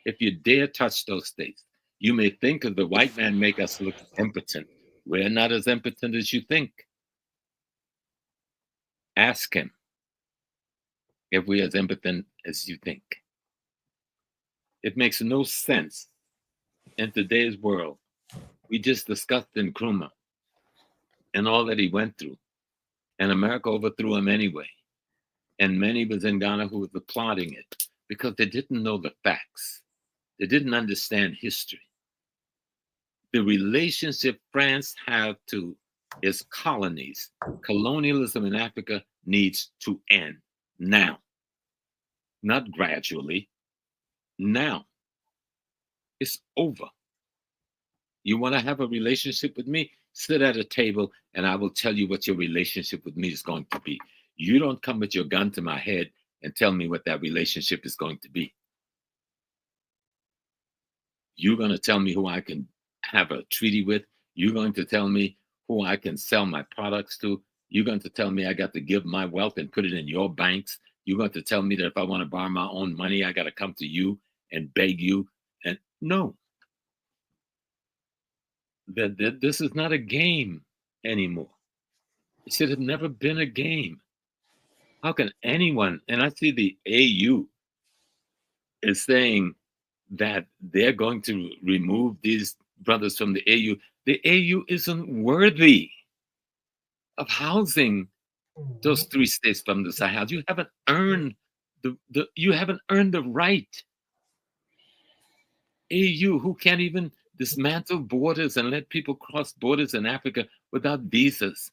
if you dare touch those states. You may think of the white man make us look impotent. We're not as impotent as you think. Ask him if we're as impotent as you think. It makes no sense in today's world. We just discussed Nkrumah and all that he went through. And America overthrew him anyway. And many was in Ghana who were plotting it because they didn't know the facts. They didn't understand history. The relationship France had to its colonies, colonialism in Africa needs to end now. Not gradually, now. It's over. You want to have a relationship with me? Sit at a table and I will tell you what your relationship with me is going to be. You don't come with your gun to my head and tell me what that relationship is going to be. You're going to tell me who I can have a treaty with. You're going to tell me who I can sell my products to. You're going to tell me I got to give my wealth and put it in your banks. You're going to tell me that if I want to borrow my own money, I got to come to you and beg you. And no. That this is not a game anymore. It should have never been a game. How can anyone, and I see the AU is saying that they're going to remove these brothers from the AU. The AU isn't worthy of housing those 3 states from the Sahel. You haven't earned the right. AU, who can't even dismantle borders and let people cross borders in Africa without visas.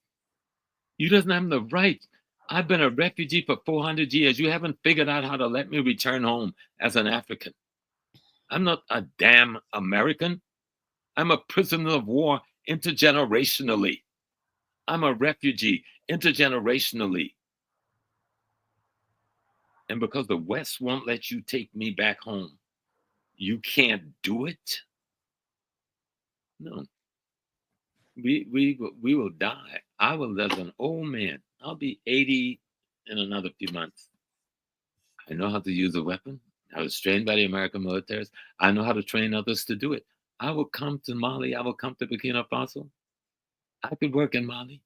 You doesn't have the right. I've been a refugee for 400 years. You haven't figured out how to let me return home as an African. I'm not a damn American. I'm a prisoner of war intergenerationally. I'm a refugee intergenerationally. And because the West won't let you take me back home, you can't do it? No. We will die. I will, as an old man, I'll be 80 in another few months. I know how to use a weapon. I was trained by the American militaries. I know how to train others to do it. I will come to Mali. I will come to Burkina Faso. I could work in Mali.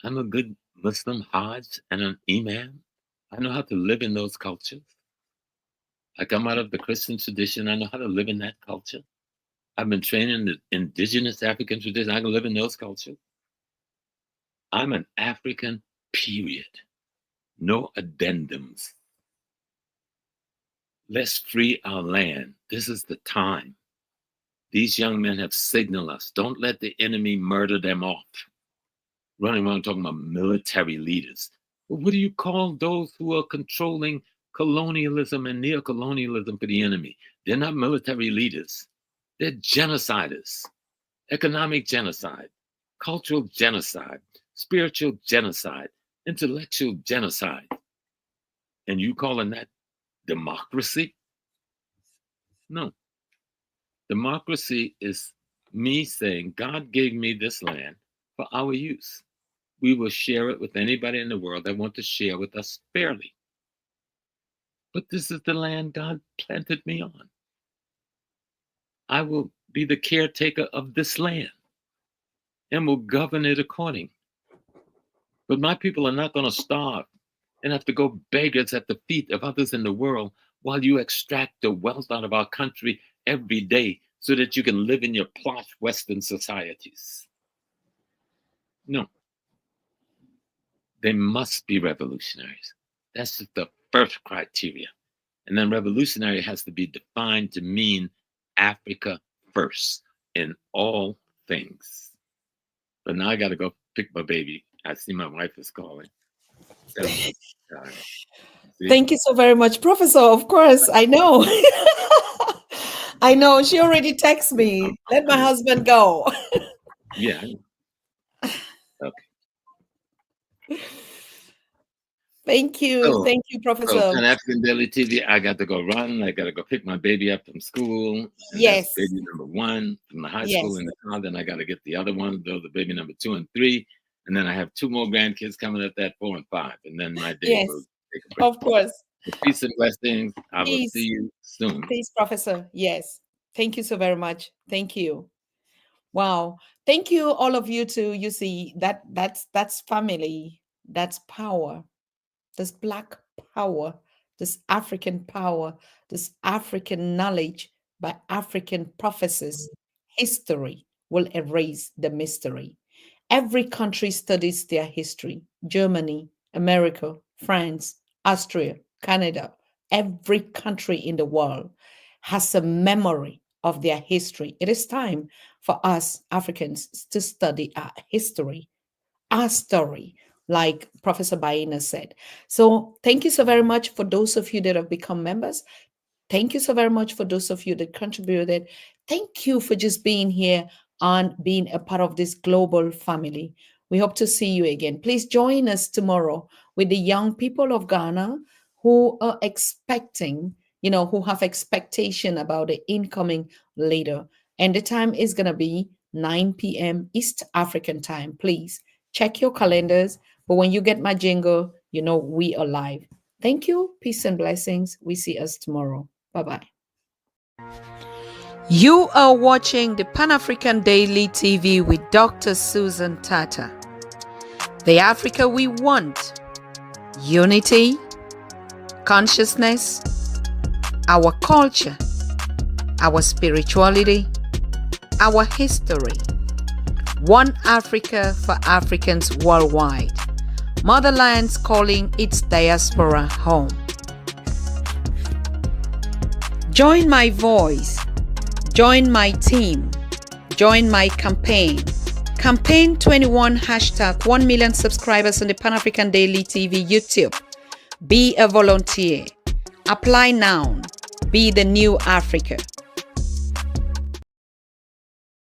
I'm a good Muslim Hajj and an Imam. I know how to live in those cultures. I come out of the Christian tradition. I know how to live in that culture. I've been trained in the indigenous African tradition. I can live in those cultures. I'm an African, period. No addendums. Let's free our land. This is the time. These young men have signaled us. Don't let the enemy murder them off. Running around talking about military leaders. Well, what do you call those who are controlling colonialism and neocolonialism for the enemy? They're not military leaders. They're genociders. Economic genocide, cultural genocide, spiritual genocide, intellectual genocide. And you calling that democracy? No. Democracy is me saying, God gave me this land for our use. We will share it with anybody in the world that wants to share with us fairly. But this is the land God planted me on. I will be the caretaker of this land and will govern it according. But my people are not going to starve and have to go beggars at the feet of others in the world while you extract the wealth out of our country every day so that you can live in your plush Western societies. No. They must be revolutionaries. That's just the first criteria. And then revolutionary has to be defined to mean Africa first in all things. But now I got to go pick my baby. I see my wife is calling. Thank you so very much, Professor. Of course, I know. I know. She already texted me. Let my husband go. Yeah. Okay. Thank you. Thank you, Professor. So Pan-African Daily TV, I got to go run. I got to go pick my baby up from school. And yes. That's baby number 1 from the high school in the car. Then I got to get the other one, those are baby number 2 and 3. And then I have 2 more grandkids coming up, that 4 and 5. And then my day will take a break. Of course. Peace and blessings. I will see you soon. Peace, Professor. Yes. Thank you so very much. Thank you. Wow. Thank you, all of you too. You see, that's family. That's power. This Black power, this African power, this African knowledge by African prophecies. History will erase the mystery. Every country studies their history. Germany, America, France, Austria, Canada, every country in the world has a memory of their history. It is time for us Africans to study our history, our story, like Professor Baina said. So thank you so very much for those of you that have become members. Thank you so very much for those of you that contributed. Thank you for just being here and being a part of this global family. We hope to see you again. Please join us tomorrow with the young people of Ghana who are expecting, who have expectation about the incoming leader. And the time is going to be 9 p.m. East African time. Please check your calendars. But when you get my jingle, we are live. Thank you. Peace and blessings. We see us tomorrow. Bye-bye. You are watching the Pan-African Daily TV with Dr. Susan Tata. The Africa we want. Unity, consciousness, our culture, our spirituality, our history. One Africa for Africans worldwide. Motherland's calling its diaspora home. Join my voice. Join my team. Join my campaign. Campaign 21 hashtag 1 million subscribers on the Pan-African Daily TV YouTube. Be a volunteer. Apply now. Be the new Africa.